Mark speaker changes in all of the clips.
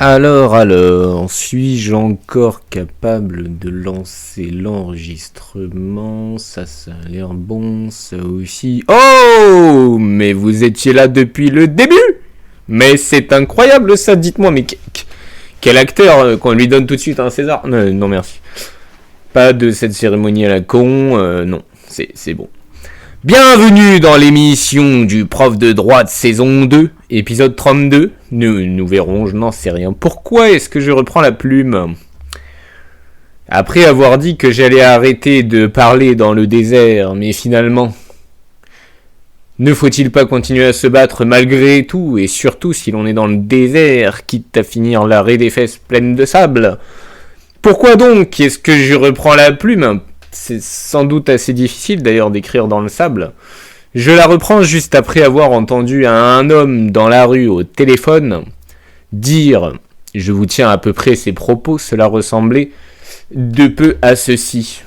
Speaker 1: Alors, suis-je encore capable de lancer l'enregistrement? Ça a l'air bon, ça aussi. Oh! Mais vous étiez là depuis le début! Mais c'est incroyable ça, dites-moi, mais quel acteur qu'on lui donne tout de suite un César? Non, merci. Pas de cette cérémonie à la con, non, c'est bon. Bienvenue dans l'émission du prof de droit de saison 2, épisode 32. Nous verrons, je n'en sais rien. Pourquoi est-ce que je reprends la plume? Après avoir dit que j'allais arrêter de parler dans le désert, mais finalement, ne faut-il pas continuer à se battre malgré tout, et surtout si l'on est dans le désert, quitte à finir l'arrêt des fesses pleines de sable? Pourquoi donc est-ce que je reprends la plume? C'est sans doute assez difficile d'ailleurs d'écrire dans le sable. Je la reprends juste après avoir entendu un homme dans la rue au téléphone dire, je vous tiens à peu près ses propos, cela ressemblait de peu à ceci.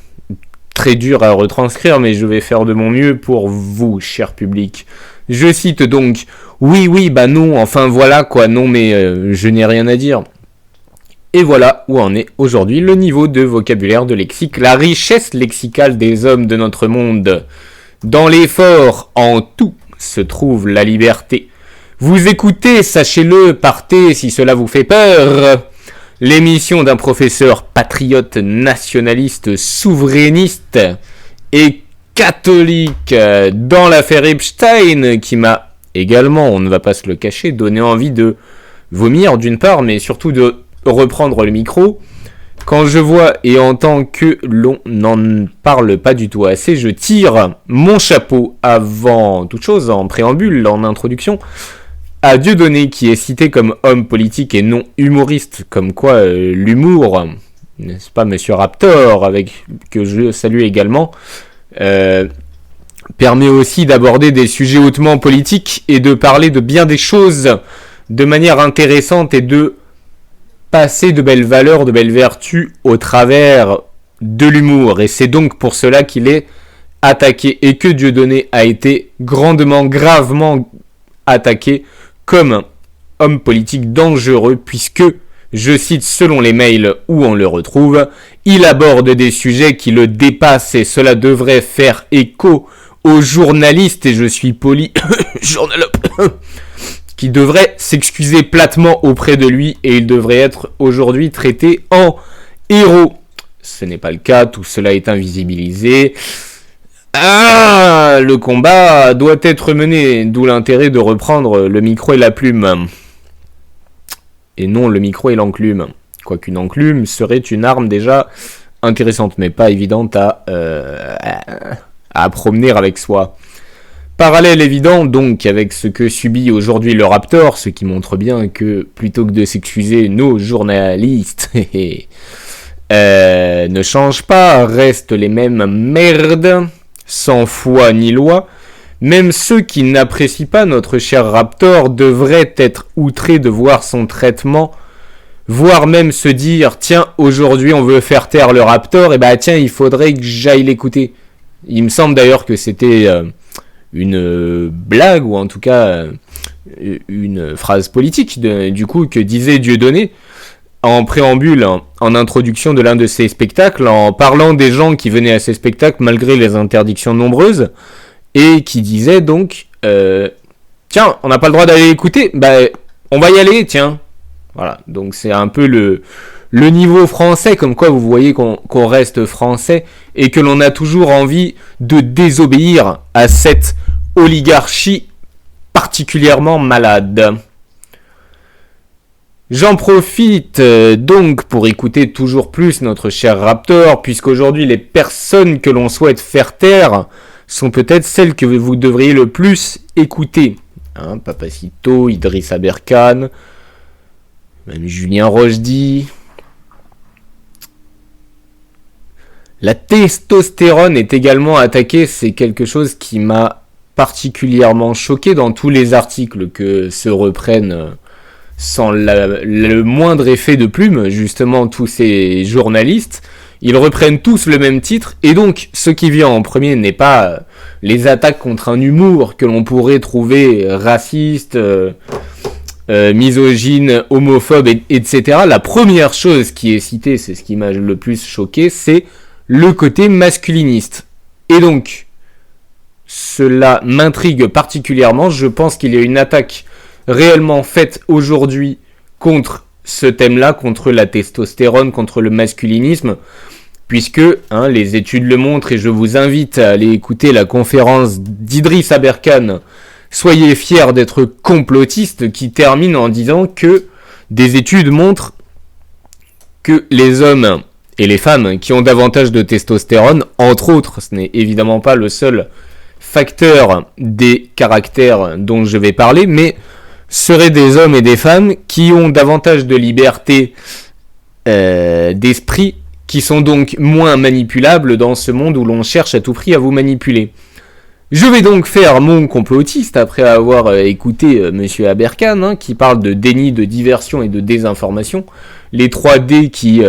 Speaker 1: Très dur à retranscrire, mais je vais faire de mon mieux pour vous, cher public. Je cite donc, oui, bah non, enfin voilà quoi, non mais je n'ai rien à dire. Et voilà où en est aujourd'hui le niveau de vocabulaire de lexique, la richesse lexicale des hommes de notre monde. Dans l'effort, en tout, se trouve la liberté. Vous écoutez, sachez-le, partez si cela vous fait peur. L'émission d'un professeur patriote, nationaliste, souverainiste et catholique dans l'affaire Epstein, qui m'a également, on ne va pas se le cacher, donné envie de vomir d'une part, mais surtout de reprendre le micro. Quand je vois et entends que l'on n'en parle pas du tout assez, je tire mon chapeau avant toute chose, en préambule, en introduction, à Dieudonné qui est cité comme homme politique et non humoriste, comme quoi l'humour, n'est-ce pas Monsieur Raptor, que je salue également, permet aussi d'aborder des sujets hautement politiques et de parler de bien des choses de manière intéressante et de passer de belles valeurs, de belles vertus au travers de l'humour. Et c'est donc pour cela qu'il est attaqué et que Dieudonné a été grandement, gravement attaqué comme homme politique dangereux puisque, je cite selon les mails où on le retrouve, il aborde des sujets qui le dépassent et cela devrait faire écho aux journalistes, et je suis poli, journalope, qui devrait s'excuser platement auprès de lui et il devrait être aujourd'hui traité en héros. Ce n'est pas le cas, tout cela est invisibilisé. Le combat doit être mené, d'où l'intérêt de reprendre le micro et la plume. Et non le micro et l'enclume. Quoiqu'une enclume serait une arme déjà intéressante, mais pas évidente à promener avec soi. Parallèle évident donc avec ce que subit aujourd'hui le Raptor, ce qui montre bien que plutôt que de s'excuser, nos journalistes ne changent pas, restent les mêmes merdes, sans foi ni loi. Même ceux qui n'apprécient pas notre cher Raptor devraient être outrés de voir son traitement, voire même se dire, tiens, aujourd'hui on veut faire taire le Raptor, et bah tiens, il faudrait que j'aille l'écouter. Il me semble d'ailleurs que c'était une blague, ou en tout cas une phrase politique, du coup, que disait Dieudonné en préambule, en introduction de l'un de ses spectacles, en parlant des gens qui venaient à ses spectacles malgré les interdictions nombreuses, et qui disait donc, tiens, on n'a pas le droit d'aller écouter, bah on va y aller, tiens. Voilà, donc c'est un peu le niveau français, comme quoi vous voyez qu'on reste français et que l'on a toujours envie de désobéir à cette oligarchie particulièrement malade. J'en profite donc pour écouter toujours plus notre cher Raptor, puisqu'aujourd'hui les personnes que l'on souhaite faire taire sont peut-être celles que vous devriez le plus écouter. Papacito, Idriss Aberkan, même Julien Rochdy. La testostérone est également attaquée, c'est quelque chose qui m'a particulièrement choqué dans tous les articles que se reprennent sans le moindre effet de plume, justement tous ces journalistes. Ils reprennent tous le même titre, et donc ce qui vient en premier n'est pas les attaques contre un humour que l'on pourrait trouver raciste, misogyne, homophobe, etc. La première chose qui est citée, c'est ce qui m'a le plus choqué, c'est le côté masculiniste. Et donc, cela m'intrigue particulièrement. Je pense qu'il y a une attaque réellement faite aujourd'hui contre ce thème-là, contre la testostérone, contre le masculinisme, puisque les études le montrent, et je vous invite à aller écouter la conférence d'Idriss Aberkan, soyez fiers d'être complotiste, qui termine en disant que des études montrent que les hommes et les femmes qui ont davantage de testostérone, entre autres, ce n'est évidemment pas le seul facteur des caractères dont je vais parler, mais seraient des hommes et des femmes qui ont davantage de liberté d'esprit, qui sont donc moins manipulables dans ce monde où l'on cherche à tout prix à vous manipuler. Je vais donc faire mon complotiste après avoir écouté Monsieur Aberkan, qui parle de déni, de diversion et de désinformation, les 3 D qui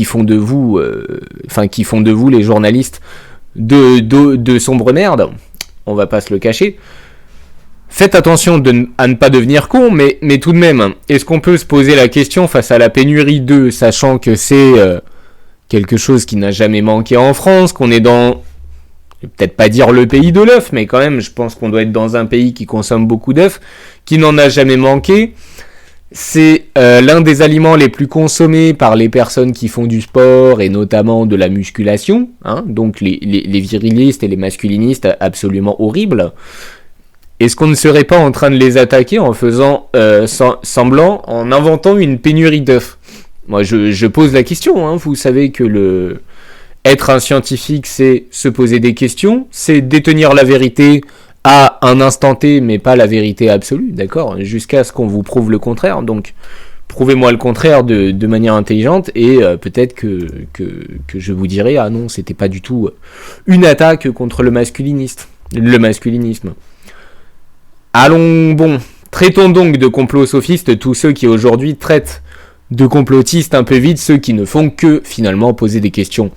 Speaker 1: font de vous, les journalistes de sombre merde. On va pas se le cacher. Faites attention à ne pas devenir con, mais tout de même, est-ce qu'on peut se poser la question face à la pénurie d'œufs, sachant que c'est quelque chose qui n'a jamais manqué en France, qu'on est dans, je vais peut-être pas dire le pays de l'œuf, mais quand même, je pense qu'on doit être dans un pays qui consomme beaucoup d'œufs, qui n'en a jamais manqué. C'est l'un des aliments les plus consommés par les personnes qui font du sport et notamment de la musculation, donc les virilistes et les masculinistes absolument horribles. Est-ce qu'on ne serait pas en train de les attaquer en faisant semblant, en inventant une pénurie d'œufs ? Moi, je pose la question. Vous savez que être un scientifique, c'est se poser des questions, c'est détenir la vérité à un instant T, mais pas la vérité absolue, d'accord ? Jusqu'à ce qu'on vous prouve le contraire. Donc, prouvez-moi le contraire de manière intelligente et peut-être que je vous dirai « Ah non, c'était pas du tout une attaque contre le masculinisme. » Allons, traitons donc de complots sophistes tous ceux qui aujourd'hui traitent de complotistes un peu vides, ceux qui ne font que finalement poser des questions.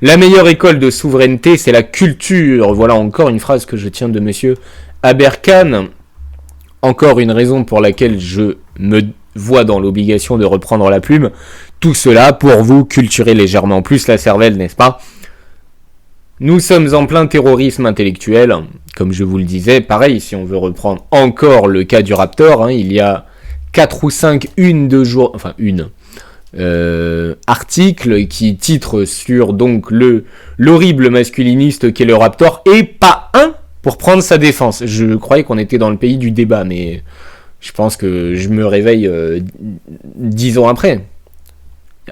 Speaker 1: La meilleure école de souveraineté, c'est la culture. Voilà encore une phrase que je tiens de Monsieur Aberkan. Encore une raison pour laquelle je me vois dans l'obligation de reprendre la plume. Tout cela pour vous culturer légèrement plus la cervelle, n'est-ce pas ? Nous sommes en plein terrorisme intellectuel, comme je vous le disais. Pareil, si on veut reprendre encore le cas du Raptor, il y a 4 ou 5 articles qui titrent sur donc l'horrible masculiniste qu'est le Raptor, et pas un pour prendre sa défense. Je croyais qu'on était dans le pays du débat, mais je pense que je me réveille 10 ans après,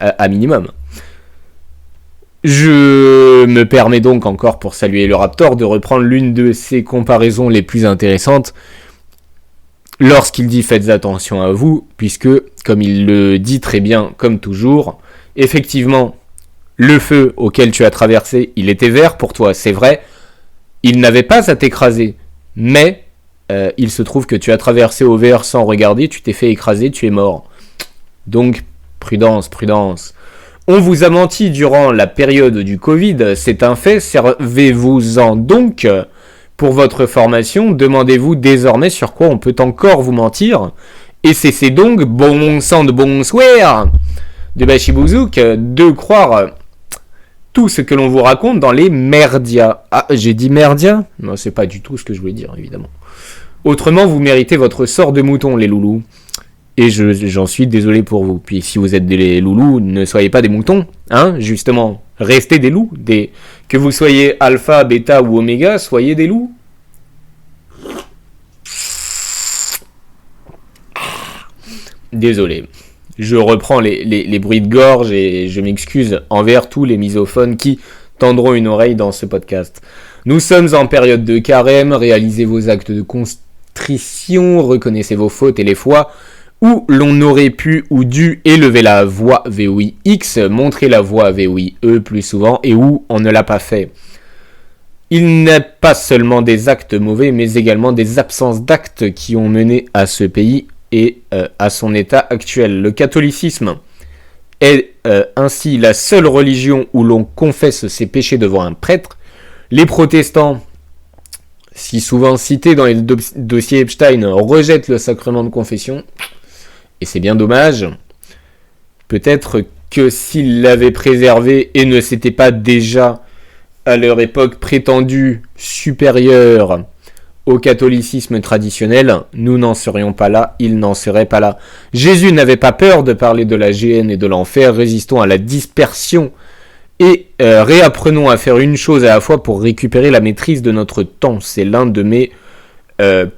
Speaker 1: à minimum. Je me permets donc encore, pour saluer le Raptor, de reprendre l'une de ses comparaisons les plus intéressantes lorsqu'il dit « faites attention à vous », puisque, comme il le dit très bien, comme toujours, effectivement, le feu auquel tu as traversé, il était vert pour toi, c'est vrai, il n'avait pas à t'écraser, mais il se trouve que tu as traversé au vert sans regarder, tu t'es fait écraser, tu es mort. Donc, prudence. On vous a menti durant la période du Covid, c'est un fait, servez-vous-en donc pour votre formation, demandez-vous désormais sur quoi on peut encore vous mentir, et cessez donc, bon sang de bonsoir, de Bachibouzouk, de croire tout ce que l'on vous raconte dans les merdias. Ah, j'ai dit merdias ? Non, c'est pas du tout ce que je voulais dire, évidemment. Autrement, vous méritez votre sort de mouton, les loulous. Et j'en suis désolé pour vous. Puis si vous êtes des loulous, ne soyez pas des moutons, justement. Restez des loups. Que vous soyez alpha, bêta ou oméga, soyez des loups. Désolé. Je reprends les bruits de gorge et je m'excuse envers tous les misophones qui tendront une oreille dans ce podcast. Nous sommes en période de carême, réalisez vos actes de contrition, reconnaissez vos fautes et les fois où l'on aurait pu ou dû élever la voix VOIX, montrer la voix VOIE plus souvent et où on ne l'a pas fait. Il n'est pas seulement des actes mauvais, mais également des absences d'actes qui ont mené à ce pays et à son état actuel. Le catholicisme est ainsi la seule religion où l'on confesse ses péchés devant un prêtre. Les protestants, si souvent cité dans les dossiers Epstein, rejette le sacrement de confession, et c'est bien dommage. Peut-être que s'il l'avait préservé et ne s'était pas déjà, à leur époque, prétendu supérieur au catholicisme traditionnel, nous n'en serions pas là, il n'en serait pas là. Jésus n'avait pas peur de parler de la géhenne et de l'enfer, résistons à la dispersion et réapprenons à faire une chose à la fois pour récupérer la maîtrise de notre temps. C'est l'un de mes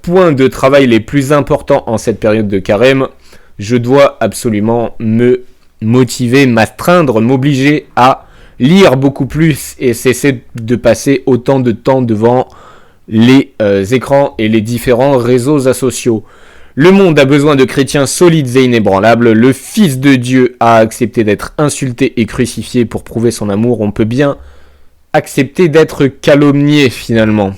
Speaker 1: points de travail les plus importants en cette période de carême. Je dois absolument me motiver, m'astreindre, m'obliger à lire beaucoup plus et cesser de passer autant de temps devant les écrans et les différents réseaux sociaux. Le monde a besoin de chrétiens solides et inébranlables. Le Fils de Dieu a accepté d'être insulté et crucifié pour prouver son amour. On peut bien accepter d'être calomnié finalement.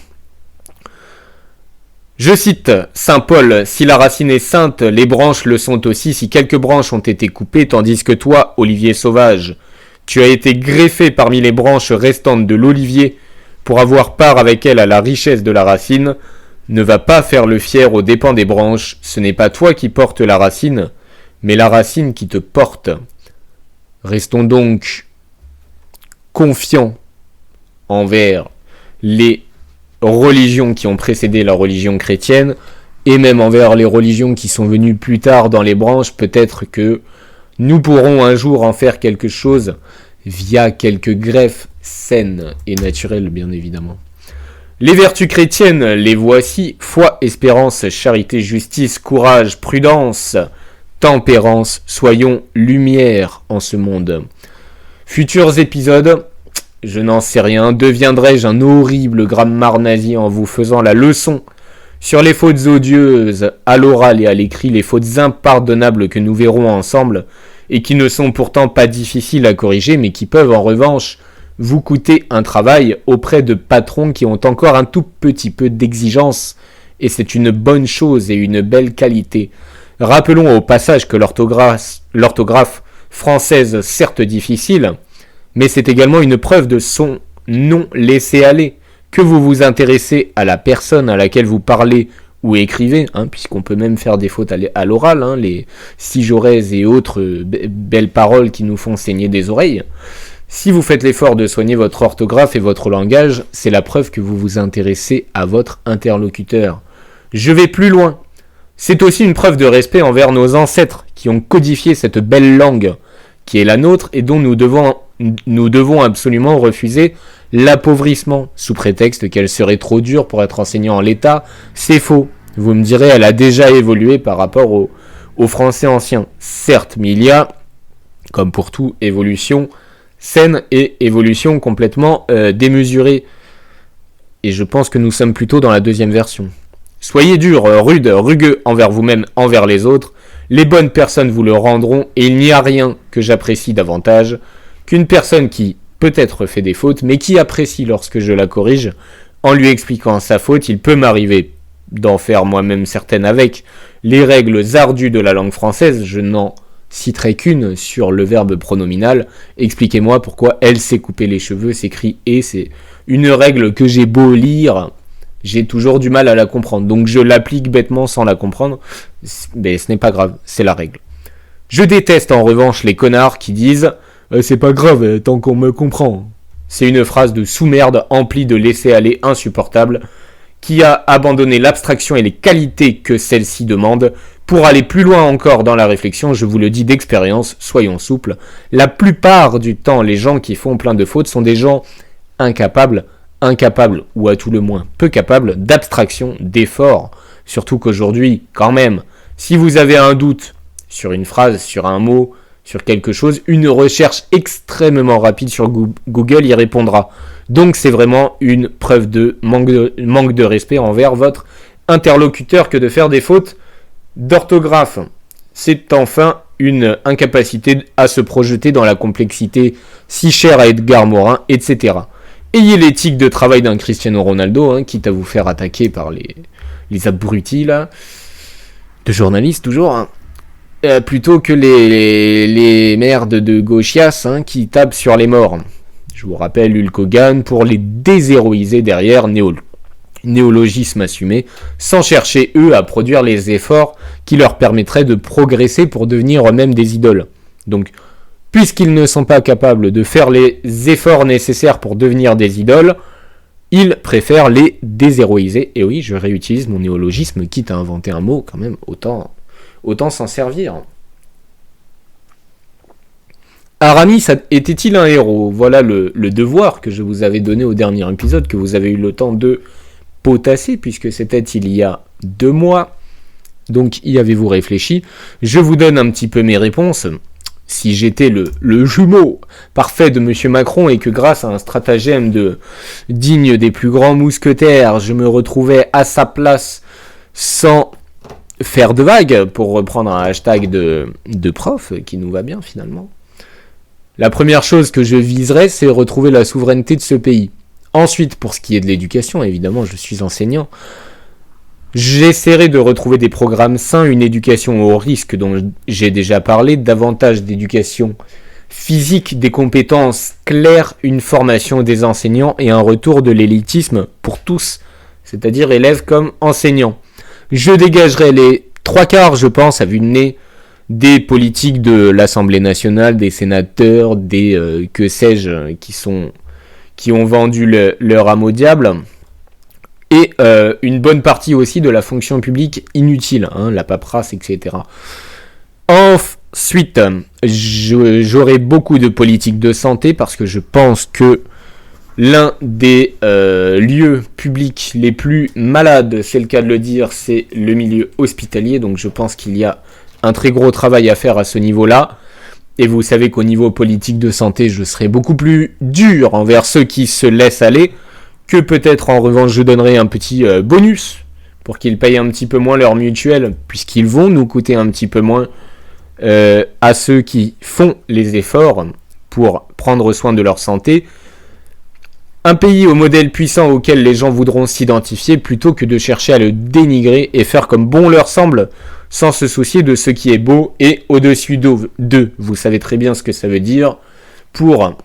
Speaker 1: Je cite Saint Paul, « Si la racine est sainte, les branches le sont aussi. Si quelques branches ont été coupées, tandis que toi, olivier sauvage, tu as été greffé parmi les branches restantes de l'olivier pour avoir part avec elle à la richesse de la racine, ne va pas faire le fier aux dépens des branches. Ce n'est pas toi qui portes la racine, mais la racine qui te porte. Restons donc confiants envers les religions qui ont précédé la religion chrétienne et même envers les religions qui sont venues plus tard dans les branches. Peut-être que nous pourrons un jour en faire quelque chose via quelques greffes saines et naturelles, bien évidemment. Les vertus chrétiennes, les voici: foi, espérance, charité, justice, courage, prudence, tempérance. Soyons lumière en ce monde. Futurs épisodes, je n'en sais rien. Deviendrai-je un horrible grammaire nazi en vous faisant la leçon sur les fautes odieuses à l'oral et à l'écrit, les fautes impardonnables que nous verrons ensemble et qui ne sont pourtant pas difficiles à corriger, mais qui peuvent en revanche vous coûter un travail auprès de patrons qui ont encore un tout petit peu d'exigence, et c'est une bonne chose et une belle qualité. Rappelons au passage que l'orthographe française, certes difficile, mais c'est également une preuve de son non laisser-aller, que vous vous intéressez à la personne à laquelle vous parlez ou écrivez, puisqu'on peut même faire des fautes à l'oral, les Sigorès et autres belles paroles qui nous font saigner des oreilles. Si vous faites l'effort de soigner votre orthographe et votre langage, c'est la preuve que vous vous intéressez à votre interlocuteur. Je vais plus loin. C'est aussi une preuve de respect envers nos ancêtres qui ont codifié cette belle langue qui est la nôtre et dont nous devons absolument refuser l'appauvrissement sous prétexte qu'elle serait trop dure pour être enseignée en l'état. C'est faux. Vous me direz, elle a déjà évolué par rapport au français ancien. Certes, mais il y a, comme pour tout, évolution saine et évolution complètement démesurée. Et je pense que nous sommes plutôt dans la deuxième version. Soyez dur, rude, rugueux envers vous-même, envers les autres. Les bonnes personnes vous le rendront et il n'y a rien que j'apprécie davantage qu'une personne qui peut-être fait des fautes, mais qui apprécie lorsque je la corrige. En lui expliquant sa faute, il peut m'arriver d'en faire moi-même certaines avec les règles ardues de la langue française. Je n'en citerai qu'une sur le verbe pronominal. Expliquez-moi pourquoi elle s'est coupé les cheveux, s'écrit « et ». C'est une règle que j'ai beau lire, j'ai toujours du mal à la comprendre. Donc je l'applique bêtement sans la comprendre. Mais ce n'est pas grave, c'est la règle. Je déteste en revanche les connards qui disent « c'est pas grave, tant qu'on me comprend ». C'est une phrase de sous-merde emplie de laisser-aller insupportable qui a abandonné l'abstraction et les qualités que celle-ci demande. Pour aller plus loin encore dans la réflexion, je vous le dis d'expérience, soyons souples. La plupart du temps, les gens qui font plein de fautes sont des gens incapables, ou à tout le moins peu capables, d'abstraction, d'effort. Surtout qu'aujourd'hui, quand même, si vous avez un doute sur une phrase, sur un mot, sur quelque chose, une recherche extrêmement rapide sur Google y répondra. Donc c'est vraiment une preuve de manque de respect envers votre interlocuteur que de faire des fautes d'orthographe. C'est enfin une incapacité à se projeter dans la complexité si chère à Edgar Morin, etc. Ayez l'éthique de travail d'un Cristiano Ronaldo, quitte à vous faire attaquer par les abrutis là, de journalistes toujours, plutôt que les merdes de gauchias qui tapent sur les morts. Je vous rappelle Hulk Hogan pour les déshéroïser derrière Néologisme assumé, sans chercher eux à produire les efforts qui leur permettraient de progresser pour devenir eux-mêmes des idoles. Donc, puisqu'ils ne sont pas capables de faire les efforts nécessaires pour devenir des idoles, ils préfèrent les déshéroïser. Et oui, je réutilise mon néologisme, quitte à inventer un mot, quand même, autant s'en servir. Aramis était-il un héros ? Voilà le devoir que je vous avais donné au dernier épisode, que vous avez eu le temps de potasser, puisque c'était il y a 2 mois. Donc, y avez-vous réfléchi ? Je vous donne un petit peu mes réponses. Si j'étais le jumeau parfait de M. Macron et que grâce à un stratagème digne des plus grands mousquetaires, je me retrouvais à sa place sans faire de vagues, pour reprendre un hashtag de prof, qui nous va bien finalement. La première chose que je viserais, c'est retrouver la souveraineté de ce pays. Ensuite, pour ce qui est de l'éducation, évidemment, je suis enseignant, j'essaierai de retrouver des programmes sains, une éducation au risque dont j'ai déjà parlé, davantage d'éducation physique, des compétences claires, une formation des enseignants et un retour de l'élitisme pour tous, c'est-à-dire élèves comme enseignants. Je dégagerai les 3/4, je pense, à vue de nez, des politiques de l'Assemblée nationale, des sénateurs, des que sais-je, qui ont vendu leur âme au diable. Et une bonne partie aussi de la fonction publique inutile, la paperasse, etc. Ensuite, j'aurai beaucoup de politiques de santé parce que je pense que l'un des lieux publics les plus malades, c'est le cas de le dire, c'est le milieu hospitalier. Donc je pense qu'il y a un très gros travail à faire à ce niveau-là. Et vous savez qu'au niveau politique de santé, je serai beaucoup plus dur envers ceux qui se laissent aller, que peut-être en revanche je donnerai un petit bonus pour qu'ils payent un petit peu moins leur mutuelle, puisqu'ils vont nous coûter un petit peu moins à ceux qui font les efforts pour prendre soin de leur santé. Un pays au modèle puissant auquel les gens voudront s'identifier plutôt que de chercher à le dénigrer et faire comme bon leur semble, sans se soucier de ce qui est beau et au-dessus d'eux. Vous savez très bien ce que ça veut dire pour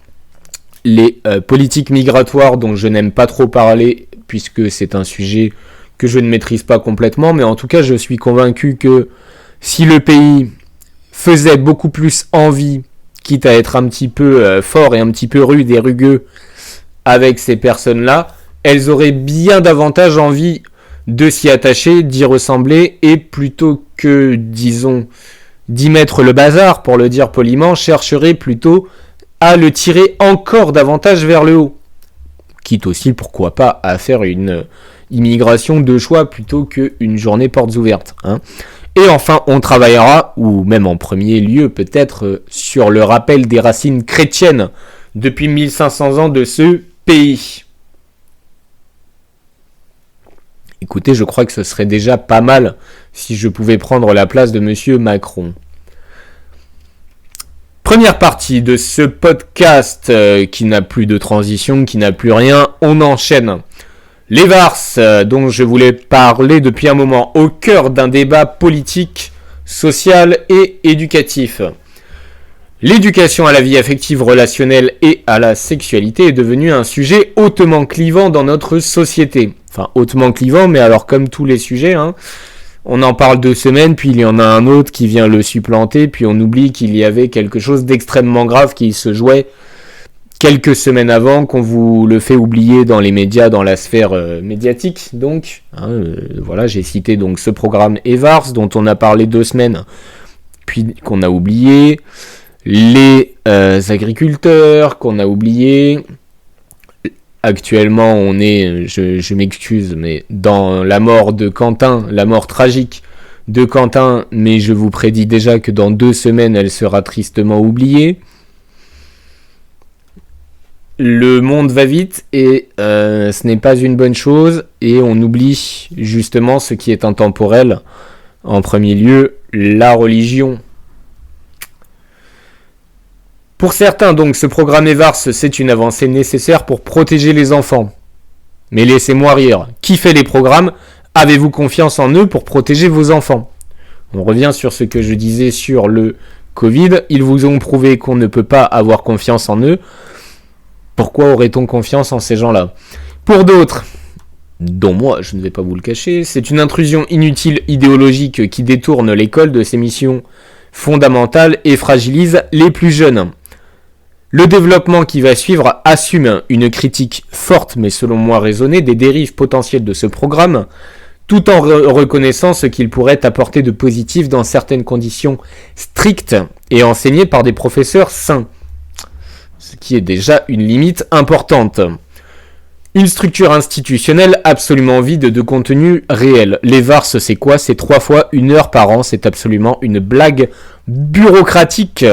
Speaker 1: les politiques migratoires dont je n'aime pas trop parler, puisque c'est un sujet que je ne maîtrise pas complètement, mais en tout cas je suis convaincu que si le pays faisait beaucoup plus envie, quitte à être un petit peu fort et un petit peu rude et rugueux avec ces personnes-là, elles auraient bien davantage envie de s'y attacher, d'y ressembler, et plutôt que, disons, d'y mettre le bazar, pour le dire poliment, chercheraient plutôt à le tirer encore davantage vers le haut. Quitte aussi, pourquoi pas, à faire une immigration de choix plutôt qu'une journée portes ouvertes. Et enfin, on travaillera, ou même en premier lieu peut-être, sur le rappel des racines chrétiennes depuis 1500 ans de ce pays. Écoutez, je crois que ce serait déjà pas mal si je pouvais prendre la place de Monsieur Macron. Première partie de ce podcast qui n'a plus de transition, qui n'a plus rien, on enchaîne. Les VARS, dont je voulais parler depuis un moment, au cœur d'un débat politique, social et éducatif. L'éducation à la vie affective, relationnelle et à la sexualité est devenue un sujet hautement clivant dans notre société. Enfin, hautement clivant, mais alors comme tous les sujets, on en parle 2 semaines, puis il y en a un autre qui vient le supplanter, puis on oublie qu'il y avait quelque chose d'extrêmement grave qui se jouait quelques semaines avant, qu'on vous le fait oublier dans les médias, dans la sphère médiatique. Donc, voilà, j'ai cité donc ce programme EVARS, dont on a parlé 2 semaines, puis qu'on a oublié, les agriculteurs qu'on a oublié. Actuellement, on est, je m'excuse, mais dans la mort de Quentin, la mort tragique de Quentin, mais je vous prédis déjà que dans 2 semaines, elle sera tristement oubliée. Le monde va vite et ce n'est pas une bonne chose, et on oublie justement ce qui est intemporel. En premier lieu, la religion. Pour certains, donc, ce programme EVARS, c'est une avancée nécessaire pour protéger les enfants. Mais laissez-moi rire. Qui fait les programmes ? Avez-vous confiance en eux pour protéger vos enfants ? On revient sur ce que je disais sur le Covid. Ils vous ont prouvé qu'on ne peut pas avoir confiance en eux. Pourquoi aurait-on confiance en ces gens-là ? Pour d'autres, dont moi, je ne vais pas vous le cacher. C'est une intrusion inutile idéologique qui détourne l'école de ses missions fondamentales et fragilise les plus jeunes. Le développement qui va suivre assume une critique forte mais selon moi raisonnée des dérives potentielles de ce programme, tout en reconnaissant ce qu'il pourrait apporter de positif dans certaines conditions strictes et enseignées par des professeurs sains, ce qui est déjà une limite importante. Une structure institutionnelle absolument vide de contenu réel. Les VARS, c'est quoi? C'est 3 fois 1 heure par an, c'est absolument une blague bureaucratique.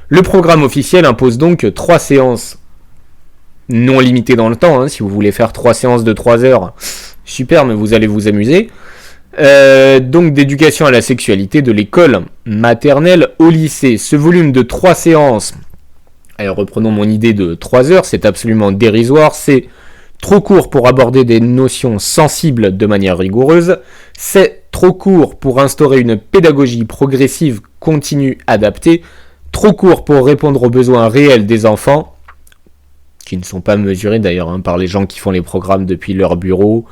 Speaker 1: Le programme officiel impose donc 3 séances non limitées dans le temps, si vous voulez faire 3 séances de 3 heures, super, mais vous allez vous amuser. Donc d'éducation à la sexualité de l'école maternelle au lycée. Ce volume de 3 séances, alors reprenons mon idée de 3 heures, c'est absolument dérisoire, c'est trop court pour aborder des notions sensibles de manière rigoureuse, c'est trop court pour instaurer une pédagogie progressive, continue, adaptée, trop court pour répondre aux besoins réels des enfants, qui ne sont pas mesurés d'ailleurs par les gens qui font les programmes depuis leur bureau,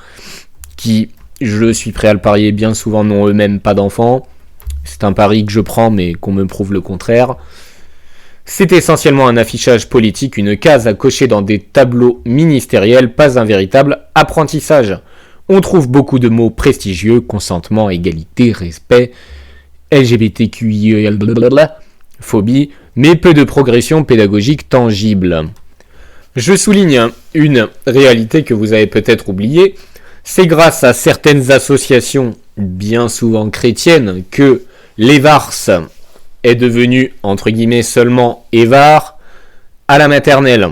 Speaker 1: qui, je suis prêt à le parier, bien souvent n'ont eux-mêmes pas d'enfants. C'est un pari que je prends mais qu'on me prouve le contraire. C'est essentiellement un affichage politique, une case à cocher dans des tableaux ministériels, pas un véritable apprentissage. On trouve beaucoup de mots prestigieux, consentement, égalité, respect, LGBTQI, phobie, mais peu de progression pédagogique tangible. Je souligne une réalité que vous avez peut-être oubliée, c'est grâce à certaines associations, bien souvent chrétiennes, que l'EVARS est devenu, entre guillemets, seulement EVAR à la maternelle.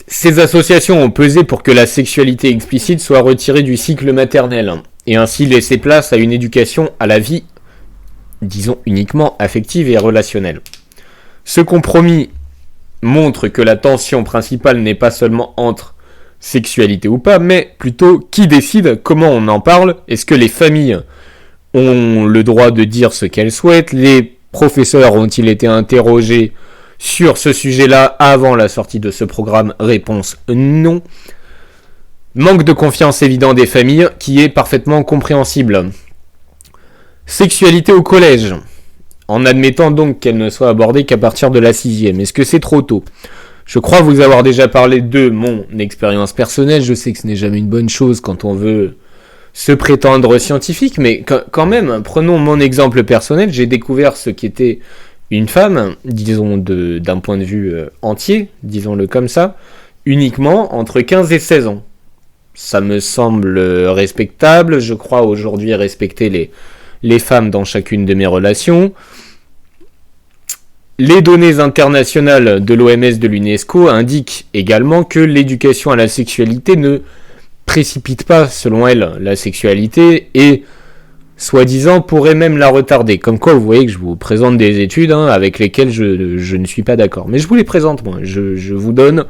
Speaker 1: Ces associations ont pesé pour que la sexualité explicite soit retirée du cycle maternel, et ainsi laisser place à une éducation à la vie, disons, uniquement affective et relationnelle. Ce compromis montre que la tension principale n'est pas seulement entre sexualité ou pas, mais plutôt qui décide, comment on en parle, est-ce que les familles ont le droit de dire ce qu'elles souhaitent, les professeurs ont-ils été interrogés sur ce sujet-là avant la sortie de ce programme, réponse non. Manque de confiance évident des familles qui est parfaitement compréhensible. Sexualité au collège, en admettant donc qu'elle ne soit abordée qu'à partir de la 6e. Est-ce que c'est trop tôt ? Je crois vous avoir déjà parlé de mon expérience personnelle. Je sais que ce n'est jamais une bonne chose quand on veut se prétendre scientifique, mais quand même, prenons mon exemple personnel. J'ai découvert ce qu'était une femme, disons d'un point de vue entier, disons-le comme ça, uniquement entre 15 et 16 ans. Ça me semble respectable. Je crois aujourd'hui respecter les femmes dans chacune de mes relations. Les données internationales de l'OMS de l'UNESCO indiquent également que l'éducation à la sexualité ne précipite pas, selon elle, la sexualité et, soi-disant, pourrait même la retarder. Comme quoi, vous voyez que je vous présente des études avec lesquelles je ne suis pas d'accord. Mais je vous les présente, moi. Je vous donne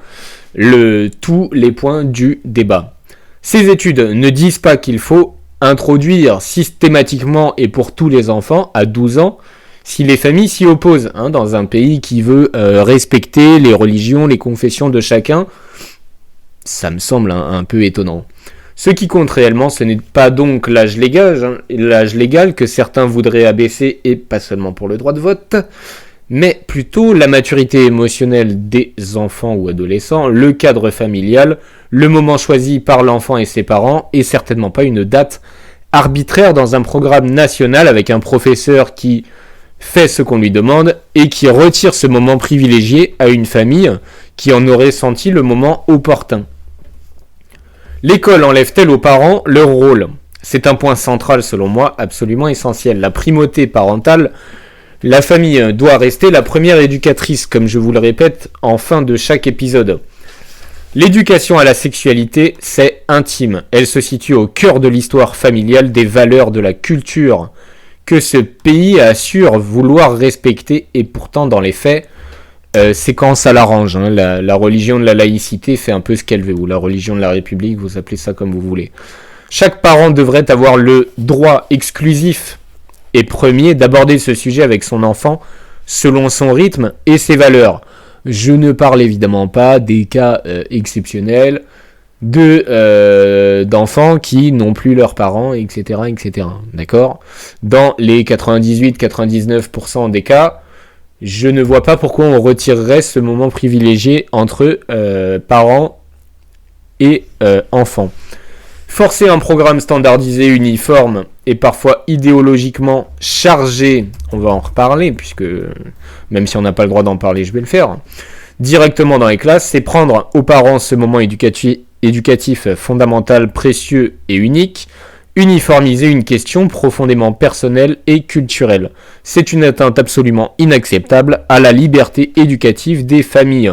Speaker 1: tous les points du débat. Ces études ne disent pas qu'il faut introduire systématiquement et pour tous les enfants à 12 ans si les familles s'y opposent, dans un pays qui veut respecter les religions, les confessions de chacun. Ça me semble un peu étonnant. Ce qui compte réellement, ce n'est pas donc l'âge légal que certains voudraient abaisser, et pas seulement pour le droit de vote, mais plutôt la maturité émotionnelle des enfants ou adolescents, le cadre familial, le moment choisi par l'enfant et ses parents, et certainement pas une date arbitraire dans un programme national avec un professeur qui fait ce qu'on lui demande et qui retire ce moment privilégié à une famille qui en aurait senti le moment opportun. L'école enlève-t-elle aux parents leur rôle ? C'est un point central selon moi, absolument essentiel. La primauté parentale, la famille doit rester la première éducatrice, comme je vous le répète en fin de chaque épisode. L'éducation à la sexualité, c'est intime. Elle se situe au cœur de l'histoire familiale, des valeurs, de la culture que ce pays assure vouloir respecter, et pourtant dans les faits, c'est quand ça l'arrange. La religion de la laïcité fait un peu ce qu'elle veut, ou la religion de la République, vous appelez ça comme vous voulez. Chaque parent devrait avoir le droit exclusif et premier d'aborder ce sujet avec son enfant selon son rythme et ses valeurs. Je ne parle évidemment pas des cas exceptionnels d'enfants qui n'ont plus leurs parents, etc., etc. D'accord ? Dans les 98-99% des cas, je ne vois pas pourquoi on retirerait ce moment privilégié entre parents et enfants. Forcer un programme standardisé, uniforme et parfois idéologiquement chargé, on va en reparler, puisque même si on n'a pas le droit d'en parler, je vais le faire, directement dans les classes, c'est prendre aux parents ce moment éducatif fondamental, précieux et unique, uniformiser une question profondément personnelle et culturelle. C'est une atteinte absolument inacceptable à la liberté éducative des familles.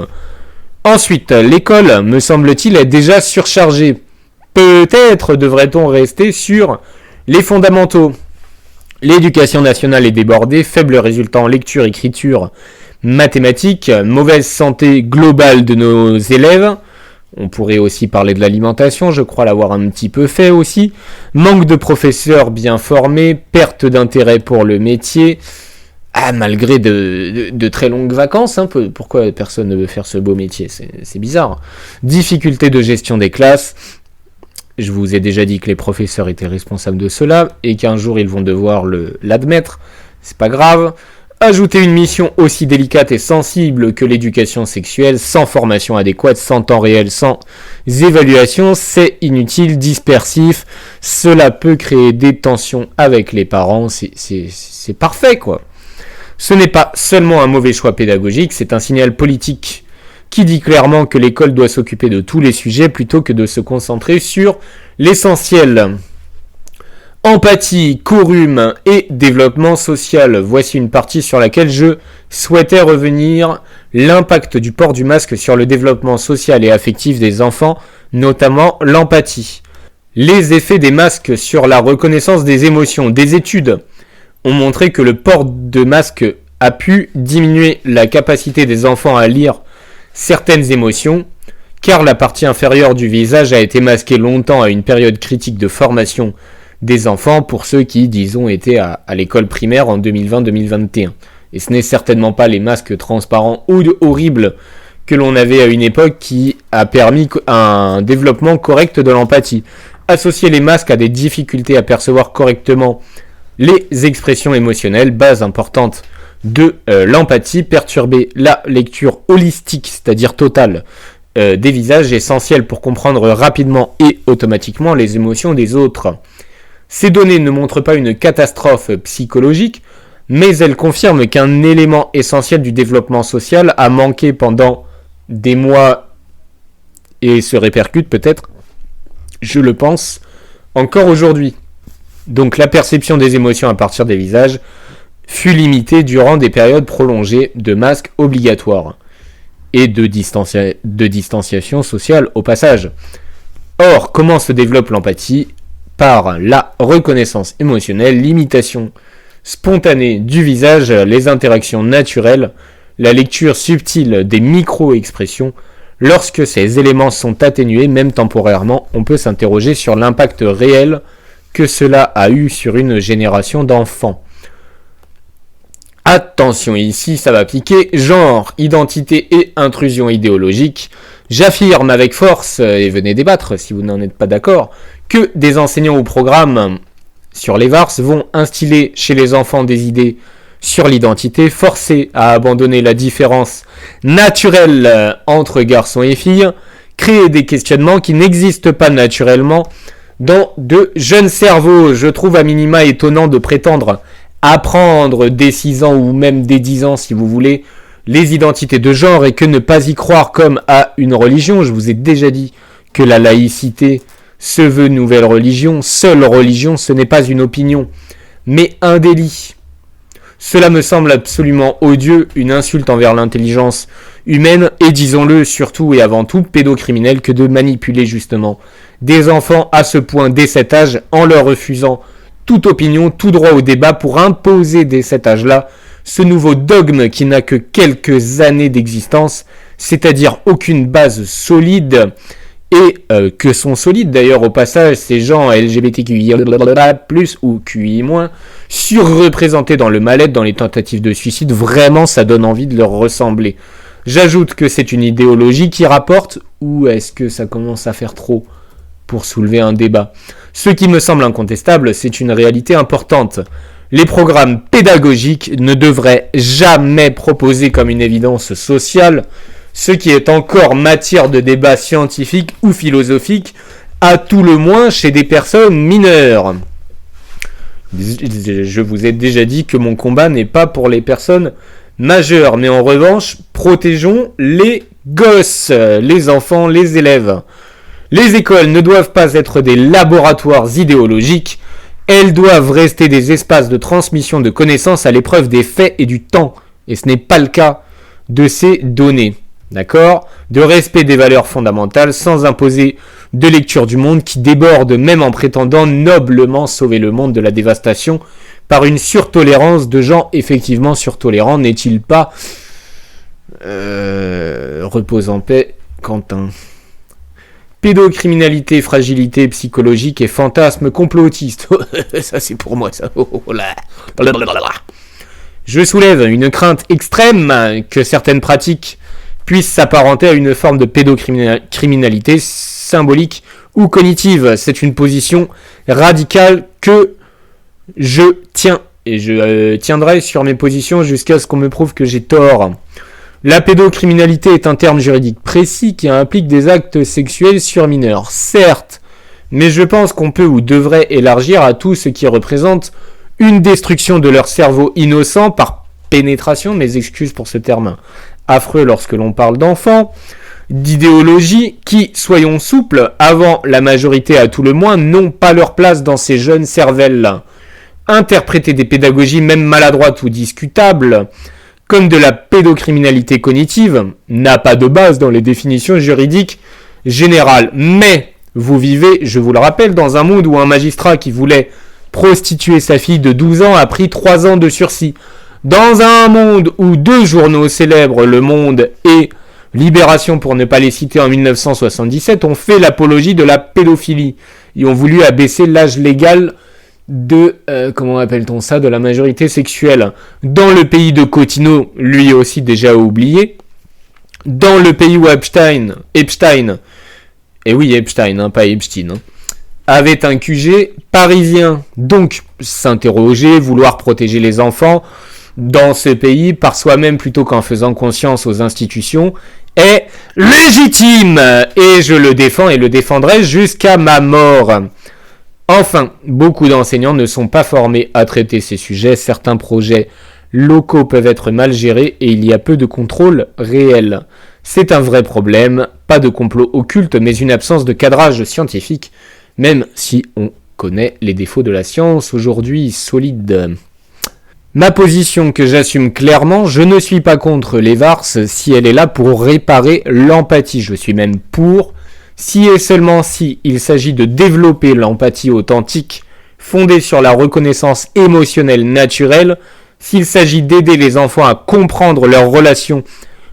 Speaker 1: Ensuite, l'école, me semble-t-il, est déjà surchargée. Peut-être devrait-on rester sur les fondamentaux. L'éducation nationale est débordée, faible résultat en lecture, écriture, mathématiques, mauvaise santé globale de nos élèves. On pourrait aussi parler de l'alimentation, je crois l'avoir un petit peu fait aussi. Manque de professeurs bien formés, perte d'intérêt pour le métier. Malgré de très longues vacances, hein, pourquoi personne ne veut faire ce beau métier ? C'est bizarre. Difficulté de gestion des classes. Je vous ai déjà dit que les professeurs étaient responsables de cela et qu'un jour ils vont devoir l'admettre. C'est pas grave. Ajouter une mission aussi délicate et sensible que l'éducation sexuelle, sans formation adéquate, sans temps réel, sans évaluation, c'est inutile, dispersif. Cela peut créer des tensions avec les parents. C'est parfait, quoi. Ce n'est pas seulement un mauvais choix pédagogique, c'est un signal politique qui dit clairement que l'école doit s'occuper de tous les sujets plutôt que de se concentrer sur l'essentiel. Empathie, quorum et développement social. Voici une partie sur laquelle je souhaitais revenir. L'impact du port du masque sur le développement social et affectif des enfants, notamment l'empathie. Les effets des masques sur la reconnaissance des émotions. Des études ont montré que le port de masque a pu diminuer la capacité des enfants à lire certaines émotions, car la partie inférieure du visage a été masquée longtemps à une période critique de formation des enfants pour ceux qui, disons, étaient à l'école primaire en 2020-2021. Et ce n'est certainement pas les masques transparents ou horribles que l'on avait à une époque qui a permis un développement correct de l'empathie. Associer les masques à des difficultés à percevoir correctement les expressions émotionnelles, base importante de l'empathie, perturber la lecture holistique, c'est-à-dire totale, des visages, essentiels pour comprendre rapidement et automatiquement les émotions des autres. Ces données ne montrent pas une catastrophe psychologique, mais elles confirment qu'un élément essentiel du développement social a manqué pendant des mois et se répercute peut-être, je le pense, encore aujourd'hui. Donc la perception des émotions à partir des visages fut limitée durant des périodes prolongées de masques obligatoires et de distanciation sociale au passage. Or, comment se développe l'empathie ? Par la reconnaissance émotionnelle, l'imitation spontanée du visage, les interactions naturelles, la lecture subtile des micro-expressions. Lorsque ces éléments sont atténués, même temporairement, on peut s'interroger sur l'impact réel que cela a eu sur une génération d'enfants. Attention, ici ça va piquer, genre, identité et intrusion idéologique. J'affirme avec force, et venez débattre si vous n'en êtes pas d'accord, que des enseignants au programme sur les VARS vont instiller chez les enfants des idées sur l'identité, forcer à abandonner la différence naturelle entre garçons et filles, créer des questionnements qui n'existent pas naturellement dans de jeunes cerveaux. Je trouve à minima étonnant de prétendre apprendre dès 6 ans ou même dès 10 ans si vous voulez les identités de genre et que ne pas y croire comme à une religion. Je vous ai déjà dit que la laïcité se veut nouvelle religion. Seule religion, ce n'est pas une opinion, mais un délit. Cela me semble absolument odieux, une insulte envers l'intelligence humaine et, disons-le, surtout et avant tout, pédocriminel que de manipuler justement des enfants à ce point dès cet âge en leur refusant toute opinion, tout droit au débat pour imposer dès cet âge-là ce nouveau dogme qui n'a que quelques années d'existence, c'est-à-dire aucune base solide, et que sont solides d'ailleurs au passage ces gens LGBTQI+, ou QI-, surreprésentés dans le mal-être, dans les tentatives de suicide. Vraiment, ça donne envie de leur ressembler. J'ajoute que c'est une idéologie qui rapporte, ou est-ce que ça commence à faire trop pour soulever un débat? Ce qui me semble incontestable, c'est une réalité importante. Les programmes pédagogiques ne devraient jamais proposer comme une évidence sociale ce qui est encore matière de débat scientifique ou philosophique, à tout le moins chez des personnes mineures. Je vous ai déjà dit que mon combat n'est pas pour les personnes majeures, mais en revanche, protégeons les gosses, les enfants, les élèves. Les écoles ne doivent pas être des laboratoires idéologiques, elles doivent rester des espaces de transmission de connaissances à l'épreuve des faits et du temps, et ce n'est pas le cas de ces données. D'accord ? De respect des valeurs fondamentales sans imposer de lecture du monde qui déborde même en prétendant noblement sauver le monde de la dévastation par une surtolérance de gens effectivement surtolérants. N'est-il pas repose en paix, Quentin. Pédocriminalité, fragilité psychologique et fantasme complotiste. Ça c'est pour moi ça. Je soulève une crainte extrême que certaines pratiques puisse s'apparenter à une forme de pédocriminalité symbolique ou cognitive. C'est une position radicale que je tiens. Et je tiendrai sur mes positions jusqu'à ce qu'on me prouve que j'ai tort. La pédocriminalité est un terme juridique précis qui implique des actes sexuels sur mineurs. Certes, mais je pense qu'on peut ou devrait élargir à tout ce qui représente une destruction de leur cerveau innocent par pénétration, mes excuses pour ce terme affreux lorsque l'on parle d'enfants, d'idéologie qui, soyons souples, avant la majorité à tout le moins, n'ont pas leur place dans ces jeunes cervelles. Interpréter des pédagogies même maladroites ou discutables, comme de la pédocriminalité cognitive, n'a pas de base dans les définitions juridiques générales. Mais vous vivez, je vous le rappelle, dans un monde où un magistrat qui voulait prostituer sa fille de 12 ans a pris 3 ans de sursis. Dans un monde où 2 journaux célèbres, Le Monde et Libération, pour ne pas les citer en 1977, ont fait l'apologie de la pédophilie et ont voulu abaisser l'âge légal de, comment appelle-t-on ça, de la majorité sexuelle. Dans le pays de Cottineau, lui aussi déjà oublié, dans le pays où Epstein, et oui Epstein, pas Epstein, avait un QG parisien. Donc, s'interroger, vouloir protéger les enfants dans ce pays par soi-même plutôt qu'en faisant conscience aux institutions est légitime et je le défends et le défendrai jusqu'à ma mort. Enfin, beaucoup d'enseignants ne sont pas formés à traiter ces sujets. Certains projets locaux peuvent être mal gérés et il y a peu de contrôle réel. C'est un vrai problème, pas de complot occulte mais une absence de cadrage scientifique, même si on connaît les défauts de la science aujourd'hui solides. Ma position que j'assume clairement, je ne suis pas contre l'EVARS si elle est là pour réparer l'empathie. Je suis même pour, si et seulement si il s'agit de développer l'empathie authentique, fondée sur la reconnaissance émotionnelle naturelle, s'il s'agit d'aider les enfants à comprendre leurs relations,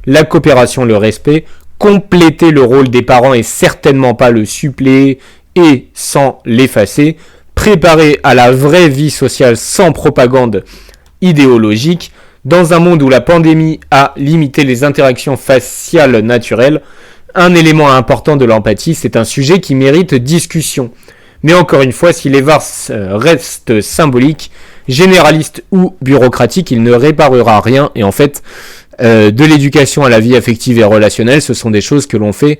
Speaker 1: la coopération, le respect, compléter le rôle des parents et certainement pas le suppléer et sans l'effacer, préparer à la vraie vie sociale sans propagande idéologique, dans un monde où la pandémie a limité les interactions faciales naturelles, un élément important de l'empathie, c'est un sujet qui mérite discussion. Mais encore une fois, si l'EVARS reste symbolique, généraliste ou bureaucratique, il ne réparera rien. Et en fait, de l'éducation à la vie affective et relationnelle, ce sont des choses que l'on fait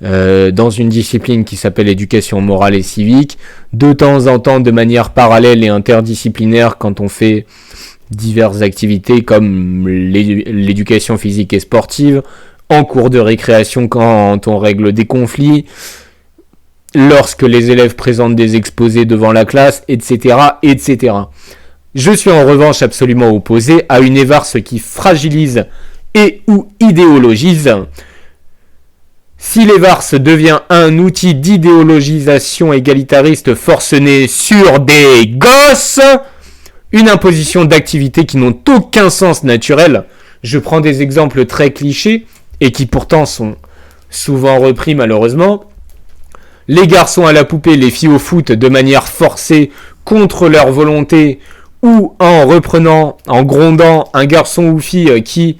Speaker 1: dans une discipline qui s'appelle éducation morale et civique, de temps en temps de manière parallèle et interdisciplinaire quand on fait diverses activités comme l'éducation physique et sportive, en cours de récréation quand on règle des conflits, lorsque les élèves présentent des exposés devant la classe, etc., etc. Je suis en revanche absolument opposé à une EVARS qui fragilise et ou idéologise. Si l'EVARS devient un outil d'idéologisation égalitariste forcené sur des gosses, une imposition d'activités qui n'ont aucun sens naturel, je prends des exemples très clichés et qui pourtant sont souvent repris malheureusement, les garçons à la poupée, les filles au foot de manière forcée contre leur volonté ou en reprenant, en grondant un garçon ou fille qui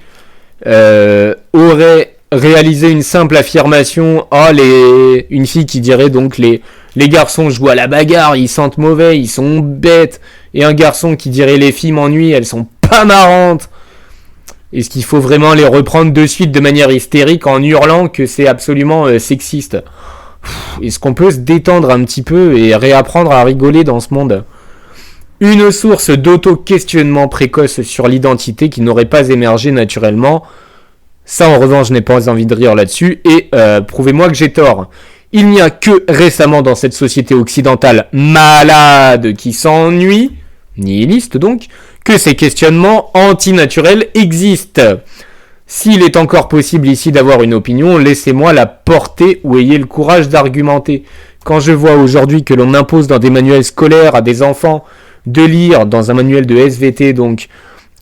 Speaker 1: aurait réaliser une simple affirmation. Une fille qui dirait donc les garçons jouent à la bagarre, ils sentent mauvais, ils sont bêtes. Et un garçon qui dirait les filles m'ennuient, elles sont pas marrantes. Est-ce qu'il faut vraiment les reprendre de suite de manière hystérique en hurlant que c'est absolument sexiste ? Est-ce qu'on peut se détendre un petit peu et réapprendre à rigoler dans ce monde ? Une source d'auto-questionnement précoce sur l'identité qui n'aurait pas émergé naturellement. Ça, en revanche, je n'ai pas envie de rire là-dessus. Et prouvez-moi que j'ai tort. Il n'y a que récemment dans cette société occidentale malade qui s'ennuie, nihiliste donc, que ces questionnements antinaturels existent. S'il est encore possible ici d'avoir une opinion, laissez-moi la porter ou ayez le courage d'argumenter. Quand je vois aujourd'hui que l'on impose dans des manuels scolaires à des enfants de lire, dans un manuel de SVT donc,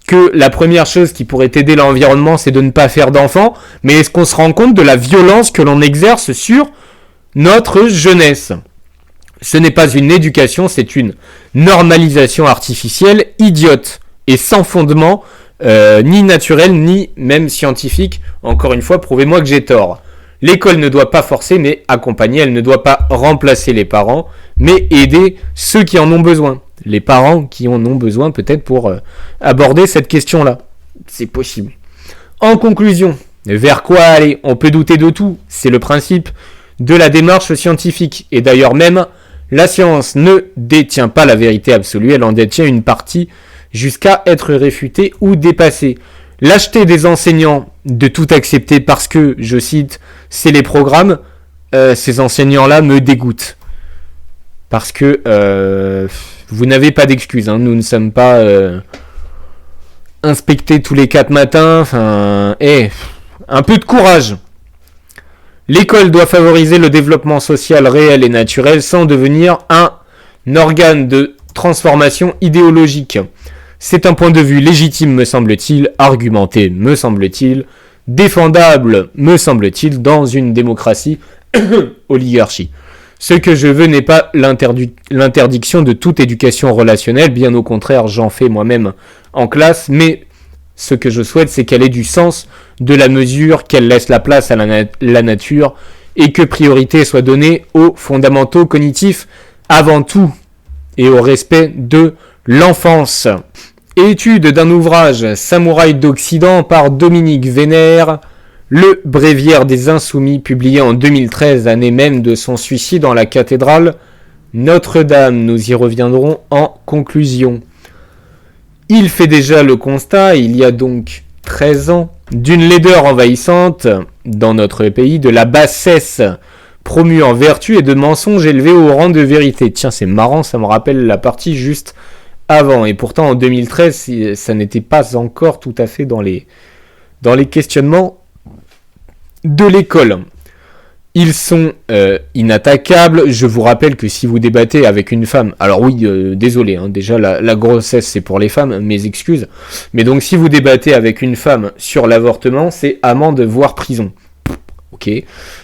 Speaker 1: que la première chose qui pourrait aider l'environnement c'est de ne pas faire d'enfants, mais est-ce qu'on se rend compte de la violence que l'on exerce sur notre jeunesse ? Ce n'est pas une éducation, c'est une normalisation artificielle idiote et sans fondement, ni naturel, ni même scientifique. Encore une fois, prouvez-moi que j'ai tort. L'école ne doit pas forcer, mais accompagner. Elle ne doit pas remplacer les parents, mais aider ceux qui en ont besoin. Les parents qui en ont besoin peut-être pour aborder cette question-là. C'est possible. En conclusion, vers quoi aller ? On peut douter de tout. C'est le principe de la démarche scientifique. Et d'ailleurs même, la science ne détient pas la vérité absolue. Elle en détient une partie jusqu'à être réfutée ou dépassée. Lâcheté des enseignants de tout accepter parce que, je cite, c'est les programmes, ces enseignants-là me dégoûtent. Parce que vous n'avez pas d'excuses. Hein. Nous ne sommes pas inspectés tous les 4 matins. Enfin, un peu de courage. L'école doit favoriser le développement social réel et naturel sans devenir un organe de transformation idéologique. C'est un point de vue légitime, me semble-t-il, argumenté, me semble-t-il, défendable, me semble-t-il, dans une démocratie oligarchie. Ce que je veux n'est pas l'interdiction de toute éducation relationnelle, bien au contraire, j'en fais moi-même en classe, mais ce que je souhaite, c'est qu'elle ait du sens de la mesure, qu'elle laisse la place à la nature et que priorité soit donnée aux fondamentaux cognitifs avant tout et au respect de l'enfance. Étude d'un ouvrage Samouraï d'Occident par Dominique Vénère, le Bréviaire des Insoumis, publié en 2013, année même de son suicide dans la cathédrale Notre-Dame. Nous y reviendrons en conclusion. Il fait déjà le constat, il y a donc 13 ans, d'une laideur envahissante dans notre pays, de la bassesse promue en vertu et de mensonges élevés au rang de vérité. Tiens, c'est marrant, ça me rappelle la partie juste avant. Et pourtant, en 2013, ça n'était pas encore tout à fait dans les questionnements de l'école. Ils sont inattaquables. Je vous rappelle que si vous débattez avec une femme... Alors oui, désolé, hein, déjà la grossesse c'est pour les femmes, mes excuses. Mais donc si vous débattez avec une femme sur l'avortement, c'est amende voire prison. Ok.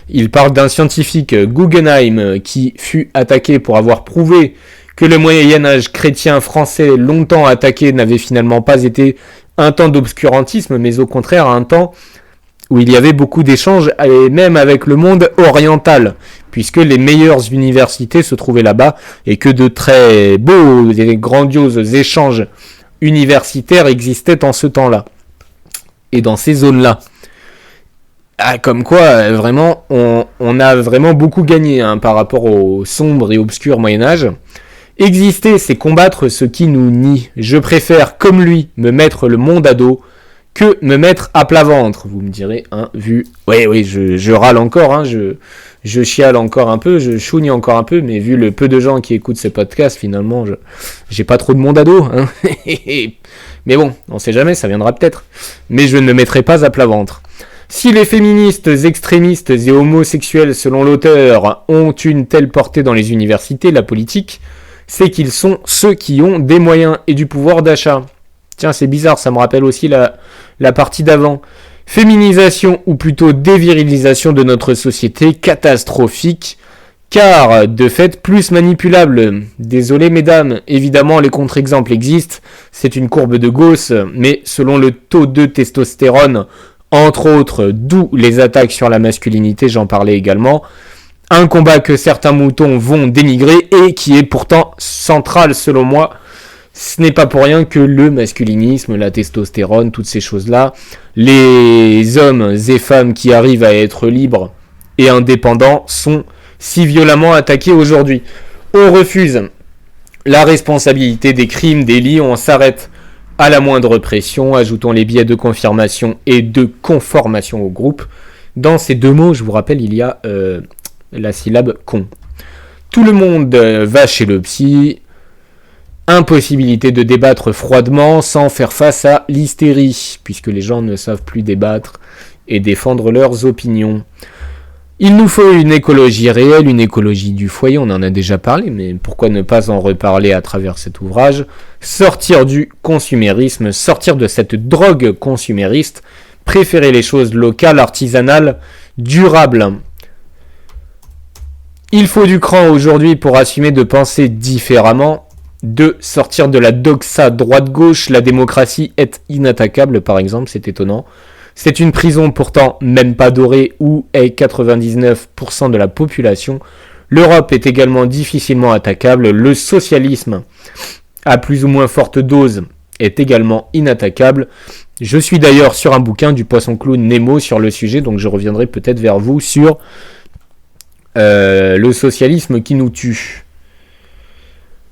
Speaker 1: Il parle d'un scientifique Guggenheim qui fut attaqué pour avoir prouvé que le Moyen-Âge chrétien français longtemps attaqué n'avait finalement pas été un temps d'obscurantisme, mais au contraire un temps où il y avait beaucoup d'échanges, et même avec le monde oriental, puisque les meilleures universités se trouvaient là-bas, et que de très beaux et grandioses échanges universitaires existaient en ce temps-là, et dans ces zones-là. Ah, comme quoi, vraiment, on a vraiment beaucoup gagné par rapport au sombre et obscur Moyen-Âge. Exister, c'est combattre ce qui nous nie. Je préfère, comme lui, me mettre le monde à dos, que me mettre à plat ventre, vous me direz, vu... Oui, je râle encore, je chiale encore un peu, je chougne encore un peu, mais vu le peu de gens qui écoutent ce podcast, finalement, j'ai pas trop de monde à dos, Mais bon, on sait jamais, ça viendra peut-être. Mais je ne me mettrai pas à plat ventre. Si les féministes, extrémistes et homosexuels, selon l'auteur, ont une telle portée dans les universités, la politique, c'est qu'ils sont ceux qui ont des moyens et du pouvoir d'achat. Tiens, c'est bizarre, ça me rappelle aussi la partie d'avant. Féminisation ou plutôt dévirilisation de notre société, catastrophique, car de fait plus manipulable. Désolé mesdames, évidemment les contre-exemples existent, c'est une courbe de Gauss, mais selon le taux de testostérone entre autres, d'où les attaques sur la masculinité, j'en parlais également. Un combat que certains moutons vont dénigrer et qui est pourtant central selon moi. Ce n'est pas pour rien que le masculinisme, la testostérone, toutes ces choses-là, les hommes et femmes qui arrivent à être libres et indépendants sont si violemment attaqués aujourd'hui. On refuse la responsabilité des crimes, délits, on s'arrête à la moindre pression, ajoutons les biais de confirmation et de conformation au groupe. Dans ces deux mots, je vous rappelle, il y a la syllabe con. Tout le monde va chez le psy. Impossibilité de débattre froidement sans faire face à l'hystérie, puisque les gens ne savent plus débattre et défendre leurs opinions. Il nous faut une écologie réelle, une écologie du foyer, on en a déjà parlé, mais pourquoi ne pas en reparler à travers cet ouvrage? Sortir du consumérisme, sortir de cette drogue consumériste, préférer les choses locales, artisanales, durables. Il faut du cran aujourd'hui pour assumer de penser différemment, de sortir de la doxa droite-gauche, la démocratie est inattaquable par exemple, c'est étonnant. C'est une prison pourtant même pas dorée où est 99% de la population. L'Europe est également difficilement attaquable. Le socialisme, à plus ou moins forte dose, est également inattaquable. Je suis d'ailleurs sur un bouquin du poisson clown Nemo sur le sujet, donc je reviendrai peut-être vers vous sur le socialisme qui nous tue.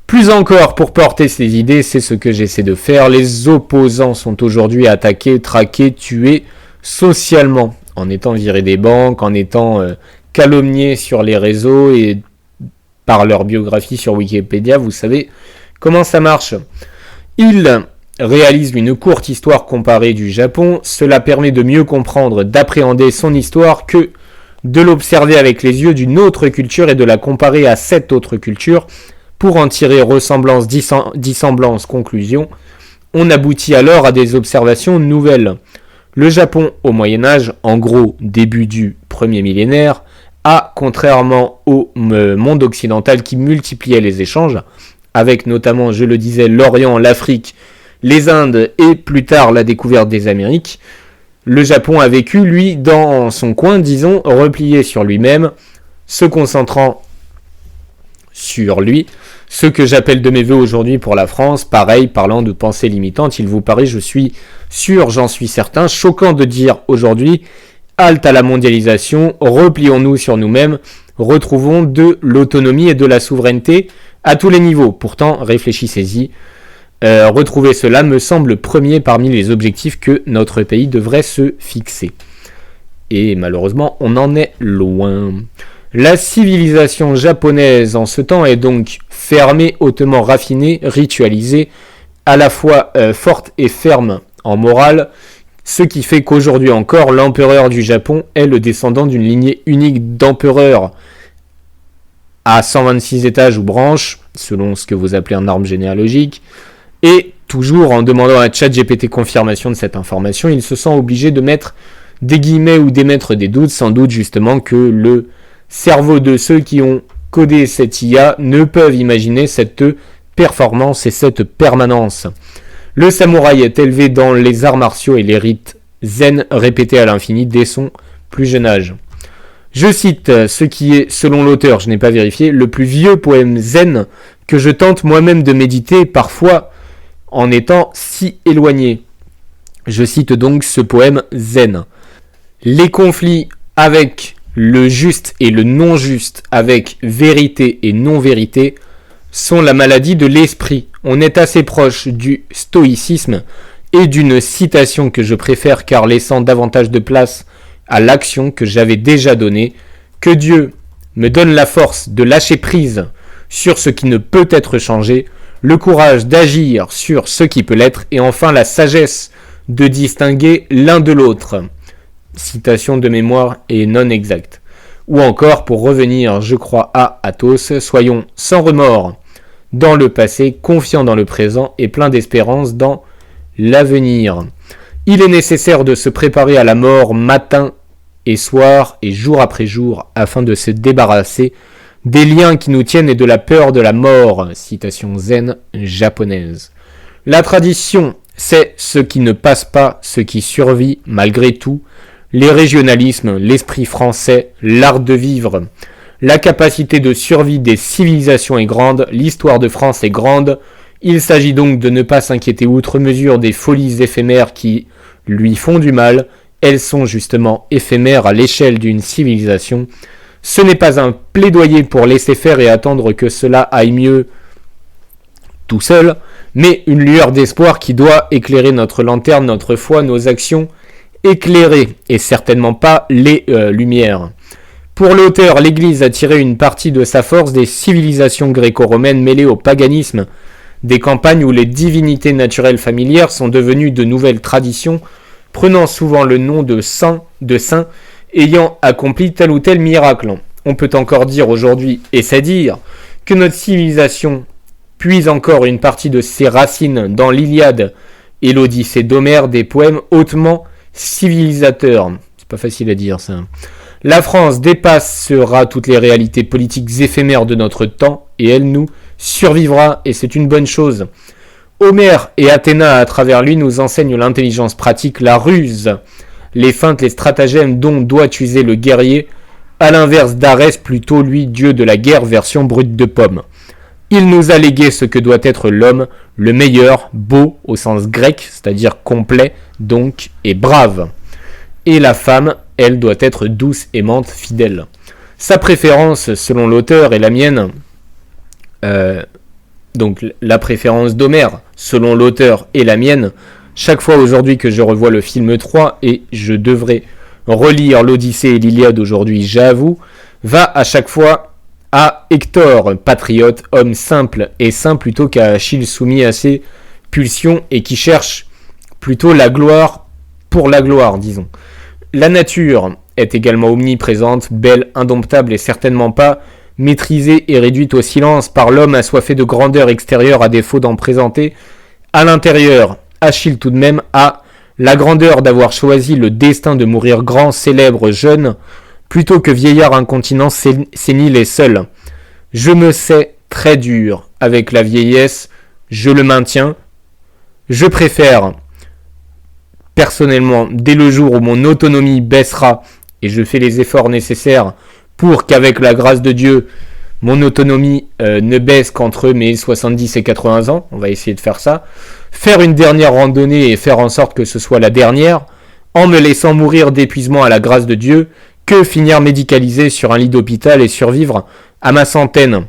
Speaker 1: Plus encore, pour porter ces idées, c'est ce que j'essaie de faire. Les opposants sont aujourd'hui attaqués, traqués, tués socialement, en étant virés des banques, en étant calomniés sur les réseaux et par leur biographie sur Wikipédia, vous savez comment ça marche. Ils réalisent une courte histoire comparée du Japon. Cela permet de mieux comprendre, d'appréhender son histoire que de l'observer avec les yeux d'une autre culture et de la comparer à cette autre culture. Pour en tirer ressemblance, dissemblance, conclusion, on aboutit alors à des observations nouvelles. Le Japon au Moyen-Âge, en gros début du premier millénaire, a, contrairement au monde occidental qui multipliait les échanges, avec notamment, je le disais, l'Orient, l'Afrique, les Indes et plus tard la découverte des Amériques, le Japon a vécu, lui, dans son coin, disons, replié sur lui-même, se concentrant sur lui. Ce que j'appelle de mes voeux aujourd'hui pour la France, pareil, parlant de pensée limitante, il vous paraît, je suis sûr, j'en suis certain, choquant de dire aujourd'hui, halte à la mondialisation, replions-nous sur nous-mêmes, retrouvons de l'autonomie et de la souveraineté à tous les niveaux. Pourtant, réfléchissez-y, retrouver cela me semble premier parmi les objectifs que notre pays devrait se fixer. Et malheureusement, on en est loin. La civilisation japonaise en ce temps est donc fermée, hautement raffinée, ritualisée, à la fois forte et ferme en morale, ce qui fait qu'aujourd'hui encore, l'empereur du Japon est le descendant d'une lignée unique d'empereurs à 126 étages ou branches, selon ce que vous appelez un arbre généalogique, et toujours en demandant à ChatGPT confirmation de cette information, il se sent obligé de mettre des guillemets ou d'émettre des doutes, sans doute justement que le cerveau de ceux qui ont codé cette IA ne peuvent imaginer cette performance et cette permanence. Le samouraï est élevé dans les arts martiaux et les rites zen répétés à l'infini dès son plus jeune âge. Je cite ce qui est, selon l'auteur, je n'ai pas vérifié, le plus vieux poème zen que je tente moi-même de méditer, parfois en étant si éloigné. Je cite donc ce poème zen. Les conflits avec le juste et le non juste, avec vérité et non-vérité, sont la maladie de l'esprit. On est assez proche du stoïcisme et d'une citation que je préfère car laissant davantage de place à l'action que j'avais déjà donnée, que Dieu me donne la force de lâcher prise sur ce qui ne peut être changé, le courage d'agir sur ce qui peut l'être et enfin la sagesse de distinguer l'un de l'autre. Citation de mémoire et non exacte. Ou encore, pour revenir, je crois, à Athos, soyons sans remords dans le passé, confiants dans le présent et pleins d'espérance dans l'avenir. Il est nécessaire de se préparer à la mort matin et soir et jour après jour afin de se débarrasser des liens qui nous tiennent et de la peur de la mort. Citation zen japonaise. La tradition C'est ce qui ne passe pas, ce qui survit malgré tout, les régionalismes, l'esprit français, l'art de vivre. La capacité de survie des civilisations est grande, l'histoire de France est grande, il s'agit donc de ne pas s'inquiéter outre mesure des folies éphémères qui lui font du mal, elles sont justement éphémères à l'échelle d'une civilisation. Ce n'est pas un plaidoyer pour laisser faire et attendre que cela aille mieux tout seul, mais une lueur d'espoir qui doit éclairer notre lanterne, notre foi, nos actions, éclairer et certainement pas les lumières. Pour l'auteur, l'Église a tiré une partie de sa force des civilisations gréco-romaines mêlées au paganisme, des campagnes où les divinités naturelles familières sont devenues de nouvelles traditions, prenant souvent le nom de saints ayant accompli tel ou tel miracle. On peut encore dire aujourd'hui, et c'est dire, que notre civilisation puise encore une partie de ses racines dans l'Iliade et l'Odyssée d'Homère, des poèmes hautement civilisateurs. C'est pas facile à dire ça. La France dépassera toutes les réalités politiques éphémères de notre temps et elle nous survivra et c'est une bonne chose. Homère et Athéna à travers lui nous enseignent l'intelligence pratique, la ruse, les feintes, les stratagèmes dont doit user le guerrier, à l'inverse d'Arès, plutôt lui dieu de la guerre version brute de pomme. Il nous a légué ce que doit être l'homme, le meilleur, beau au sens grec, c'est-à-dire complet, donc, et brave. Et la femme, elle doit être douce, aimante, fidèle. Sa préférence, selon l'auteur, et la mienne, donc la préférence d'Homère, selon l'auteur et la mienne, chaque fois aujourd'hui que je revois le film 3, et je devrais relire l'Odyssée et l'Iliade aujourd'hui, j'avoue, va à chaque fois à Hector, patriote, homme simple et saint, plutôt qu'à Achille soumis à ses pulsions et qui cherche plutôt la gloire pour la gloire, disons. La nature est également omniprésente, belle, indomptable et certainement pas maîtrisée et réduite au silence par l'homme assoiffé de grandeur extérieure à défaut d'en présenter à l'intérieur. Achille tout de même a la grandeur d'avoir choisi le destin de mourir grand, célèbre, jeune, plutôt que vieillard incontinent, sénile et seul. Je me sais très dur avec la vieillesse, je le maintiens. Je préfère, personnellement, dès le jour où mon autonomie baissera, et je fais les efforts nécessaires pour qu'avec la grâce de Dieu, mon autonomie ne baisse qu'entre mes 70 et 80 ans, on va essayer de faire ça, faire une dernière randonnée et faire en sorte que ce soit la dernière, en me laissant mourir d'épuisement à la grâce de Dieu, que finir médicalisé sur un lit d'hôpital et survivre à ma centaine.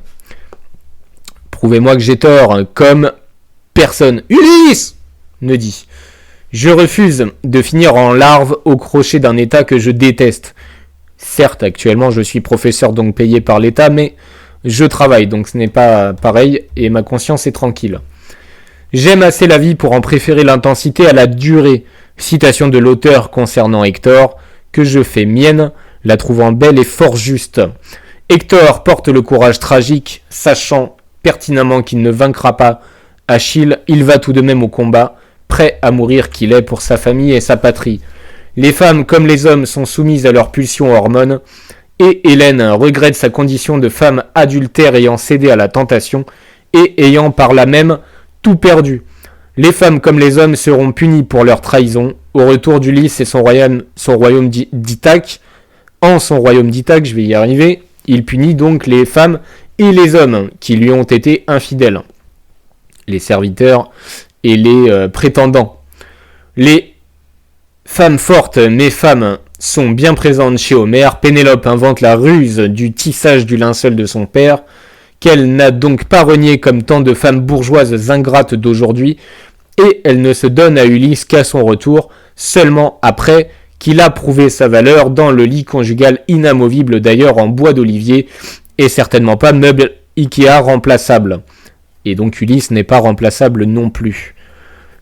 Speaker 1: Prouvez-moi que j'ai tort, comme personne, Ulysse, ne dit. Je refuse de finir en larve au crochet d'un état que je déteste. Certes, actuellement, je suis professeur donc payé par l'État, mais je travaille, donc ce n'est pas pareil, et ma conscience est tranquille. J'aime assez la vie pour en préférer l'intensité à la durée. Citation de l'auteur concernant Hector, que je fais mienne, la trouvant belle et fort juste. Hector porte le courage tragique, sachant pertinemment qu'il ne vaincra pas Achille, il va tout de même au combat, prêt à mourir qu'il est pour sa famille et sa patrie. Les femmes comme les hommes sont soumises à leurs pulsions hormones, et Hélène regrette sa condition de femme adultère ayant cédé à la tentation et ayant par là même tout perdu. Les femmes comme les hommes seront punis pour leur trahison. Au retour d'Ulysse et son royaume d'Ithaque, je vais y arriver, il punit donc les femmes et les hommes qui lui ont été infidèles, les serviteurs et les prétendants. Les femmes fortes, mais femmes, sont bien présentes chez Homère. Pénélope invente la ruse du tissage du linceul de son père, qu'elle n'a donc pas renié comme tant de femmes bourgeoises ingrates d'aujourd'hui, et elle ne se donne à Ulysse qu'à son retour, seulement après qu'il a prouvé sa valeur dans le lit conjugal inamovible d'ailleurs en bois d'olivier, et certainement pas meuble Ikea remplaçable. Et donc Ulysse n'est pas remplaçable non plus.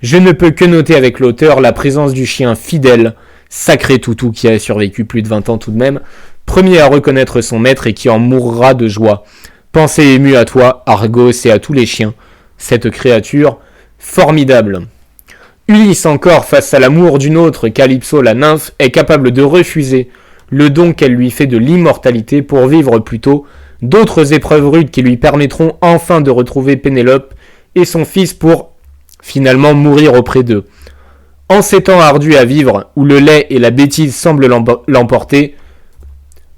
Speaker 1: Je ne peux que noter avec l'auteur la présence du chien fidèle, sacré toutou qui a survécu plus de 20 ans tout de même, premier à reconnaître son maître et qui en mourra de joie. Pensée émue à toi, Argos, et à tous les chiens, cette créature formidable. Ulysse encore, face à l'amour d'une autre, Calypso la nymphe, est capable de refuser le don qu'elle lui fait de l'immortalité pour vivre plutôt d'autres épreuves rudes qui lui permettront enfin de retrouver Pénélope et son fils pour finalement mourir auprès d'eux. En ces temps ardus à vivre, où le lait et la bêtise semblent l'emporter,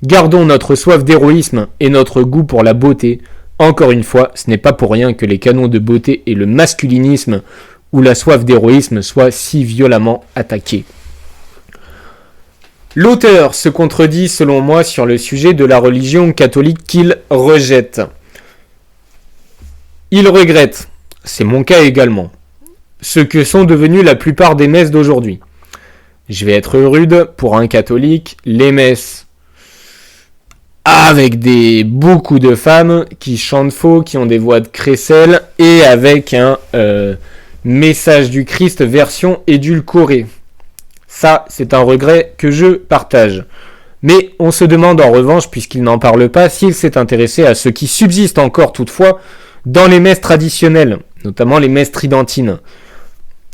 Speaker 1: gardons notre soif d'héroïsme et notre goût pour la beauté. Encore une fois, ce n'est pas pour rien que les canons de beauté et le masculinisme ou la soif d'héroïsme soient si violemment attaqués. L'auteur se contredit selon moi sur le sujet de la religion catholique qu'il rejette. Il regrette, c'est mon cas également, ce que sont devenues la plupart des messes d'aujourd'hui. Je vais être rude, pour un catholique, les messes avec beaucoup de femmes qui chantent faux, qui ont des voix de crécelle et avec un message du Christ version édulcorée. Ça, c'est un regret que je partage. Mais on se demande en revanche, puisqu'il n'en parle pas, s'il s'est intéressé à ce qui subsiste encore toutefois dans les messes traditionnelles, notamment les messes tridentines.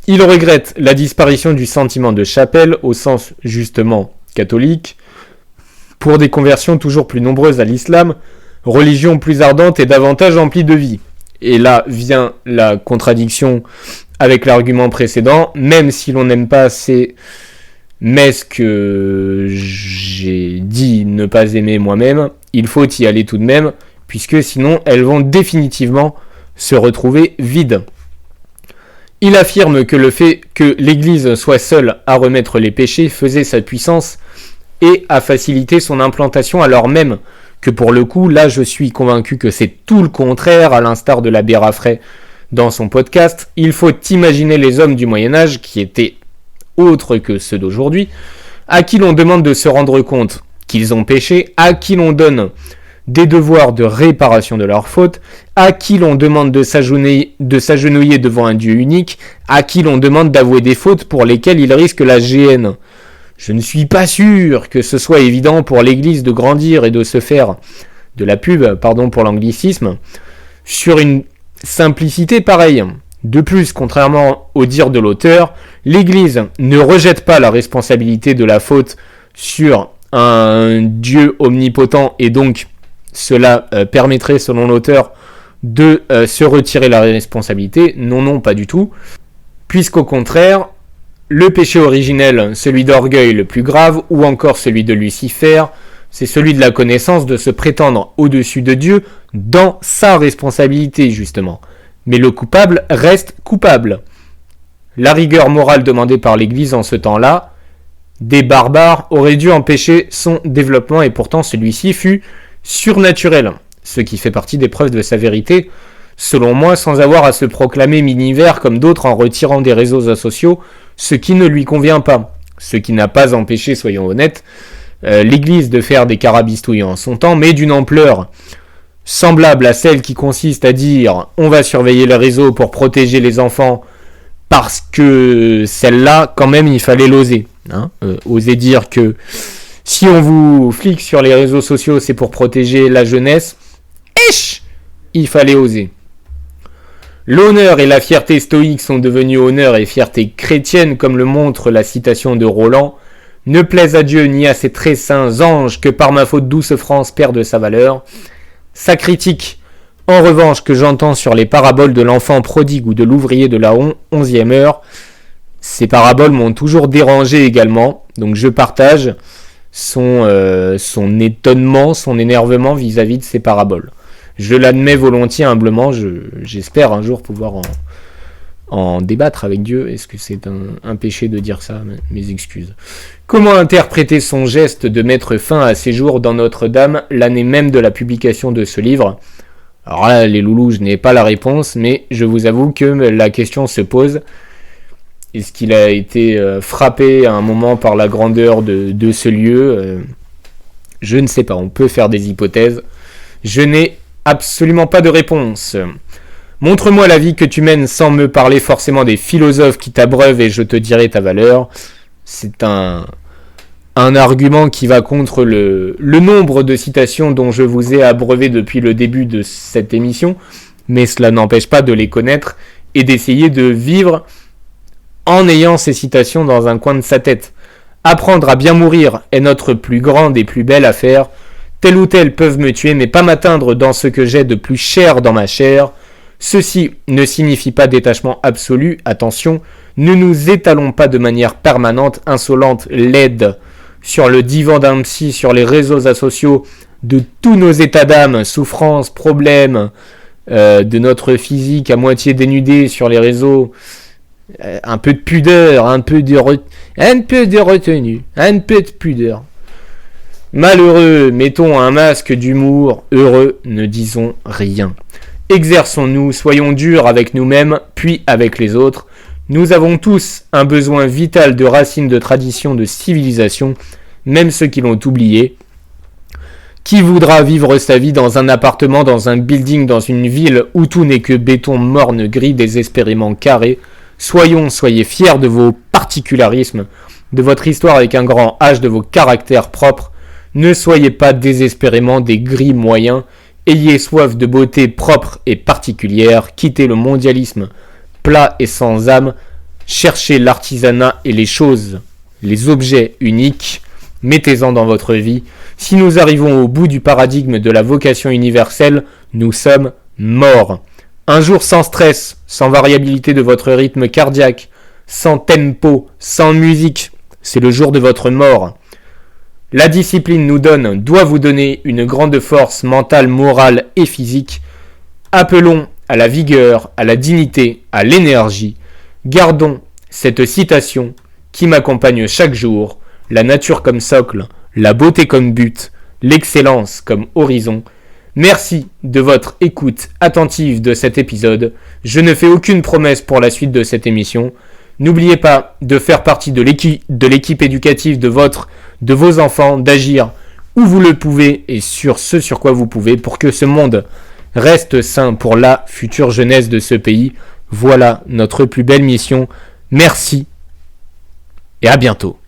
Speaker 1: Il regrette la disparition du sentiment de chapelle au sens justement catholique, pour des conversions toujours plus nombreuses à l'islam, religion plus ardente et davantage emplie de vie. Et là vient la contradiction avec l'argument précédent, même si l'on n'aime pas ces messes que j'ai dit ne pas aimer moi-même, il faut y aller tout de même, puisque sinon elles vont définitivement se retrouver vides. Il affirme que le fait que l'Église soit seule à remettre les péchés faisait sa puissance et a facilité son implantation, alors même que pour le coup, là je suis convaincu que c'est tout le contraire, à l'instar de l'abbé Raffray dans son podcast. Il faut imaginer les hommes du Moyen-Âge, qui étaient autres que ceux d'aujourd'hui, à qui l'on demande de se rendre compte qu'ils ont péché, à qui l'on donne des devoirs de réparation de leurs fautes, à qui l'on demande de s'agenouiller devant un Dieu unique, à qui l'on demande d'avouer des fautes pour lesquelles il risque la géhenne. Je ne suis pas sûr que ce soit évident pour l'Église de grandir et de se faire de la pub, pour l'anglicisme, sur une simplicité pareille. De plus, contrairement au dire de l'auteur, l'Église ne rejette pas la responsabilité de la faute sur un Dieu omnipotent et donc cela permettrait, selon l'auteur, de se retirer la responsabilité. Non, pas du tout. Puisqu'au contraire, le péché originel, celui d'orgueil le plus grave, ou encore celui de Lucifer, c'est celui de la connaissance, de se prétendre au-dessus de Dieu dans sa responsabilité, justement. Mais le coupable reste coupable. La rigueur morale demandée par l'Église en ce temps-là, des barbares auraient dû empêcher son développement et pourtant celui-ci fut surnaturel, ce qui fait partie des preuves de sa vérité, selon moi, sans avoir à se proclamer minivers comme d'autres en retirant des réseaux sociaux ce qui ne lui convient pas, ce qui n'a pas empêché, soyons honnêtes, l'Église de faire des carabistouilles en son temps, mais d'une ampleur semblable à celle qui consiste à dire on va surveiller les réseaux pour protéger les enfants, parce que celle-là, quand même, il fallait l'oser. Oser dire que si on vous flique sur les réseaux sociaux, c'est pour protéger la jeunesse, il fallait oser. L'honneur et la fierté stoïque sont devenus honneur et fierté chrétienne, comme le montre la citation de Roland. Ne plaise à Dieu ni à ses très saints anges que par ma faute douce France perde sa valeur. Sa critique, en revanche, que j'entends sur les paraboles de l'enfant prodigue ou de l'ouvrier de la 11e heure, ces paraboles m'ont toujours dérangé également, donc je partage son étonnement, son énervement vis-à-vis de ces paraboles. Je l'admets volontiers, humblement, j'espère un jour pouvoir en débattre avec Dieu. Est-ce que c'est un péché de dire ça? Mes excuses. Comment interpréter son geste de mettre fin à ses jours dans Notre-Dame l'année même de la publication de ce livre? Alors là, les loulous, je n'ai pas la réponse, mais je vous avoue que la question se pose. Est-ce qu'il a été frappé à un moment par la grandeur de ce lieu? Je ne sais pas, on peut faire des hypothèses. Je n'ai absolument pas de réponse. Montre-moi la vie que tu mènes sans me parler forcément des philosophes qui t'abreuvent et je te dirai ta valeur. C'est un argument qui va contre le nombre de citations dont je vous ai abreuvé depuis le début de cette émission, mais cela n'empêche pas de les connaître et d'essayer de vivre en ayant ces citations dans un coin de sa tête. Apprendre à bien mourir est notre plus grande et plus belle affaire. Tel ou tel peuvent me tuer, mais pas m'atteindre dans ce que j'ai de plus cher dans ma chair. Ceci ne signifie pas détachement absolu, attention, ne nous étalons pas de manière permanente, insolente, laide, sur le divan d'un psy, sur les réseaux sociaux, de tous nos états d'âme, souffrances, problèmes, de notre physique à moitié dénudé sur les réseaux, un peu de pudeur, un peu de retenue, un peu de pudeur. Malheureux, mettons un masque d'humour, heureux, ne disons rien. Exerçons-nous, soyons durs avec nous-mêmes, puis avec les autres. Nous avons tous un besoin vital de racines, de traditions, de civilisation, même ceux qui l'ont oublié. Qui voudra vivre sa vie dans un appartement, dans un building, dans une ville où tout n'est que béton morne, gris, désespérément carré? Soyez fiers de vos particularismes, de votre histoire avec un grand H, de vos caractères propres. Ne soyez pas désespérément des gris moyens. Ayez soif de beauté propre et particulière. Quittez le mondialisme plat et sans âme. Cherchez l'artisanat et les choses, les objets uniques. Mettez-en dans votre vie. Si nous arrivons au bout du paradigme de la vocation universelle, nous sommes morts. Un jour sans stress, sans variabilité de votre rythme cardiaque, sans tempo, sans musique, c'est le jour de votre mort. La discipline doit vous donner une grande force mentale, morale et physique. Appelons à la vigueur, à la dignité, à l'énergie. Gardons cette citation qui m'accompagne chaque jour. La nature comme socle, la beauté comme but, l'excellence comme horizon. Merci de votre écoute attentive de cet épisode. Je ne fais aucune promesse pour la suite de cette émission. N'oubliez pas de faire partie de l'équipe éducative de vos enfants, d'agir où vous le pouvez et sur ce sur quoi vous pouvez pour que ce monde reste sain pour la future jeunesse de ce pays. Voilà notre plus belle mission. Merci et à bientôt.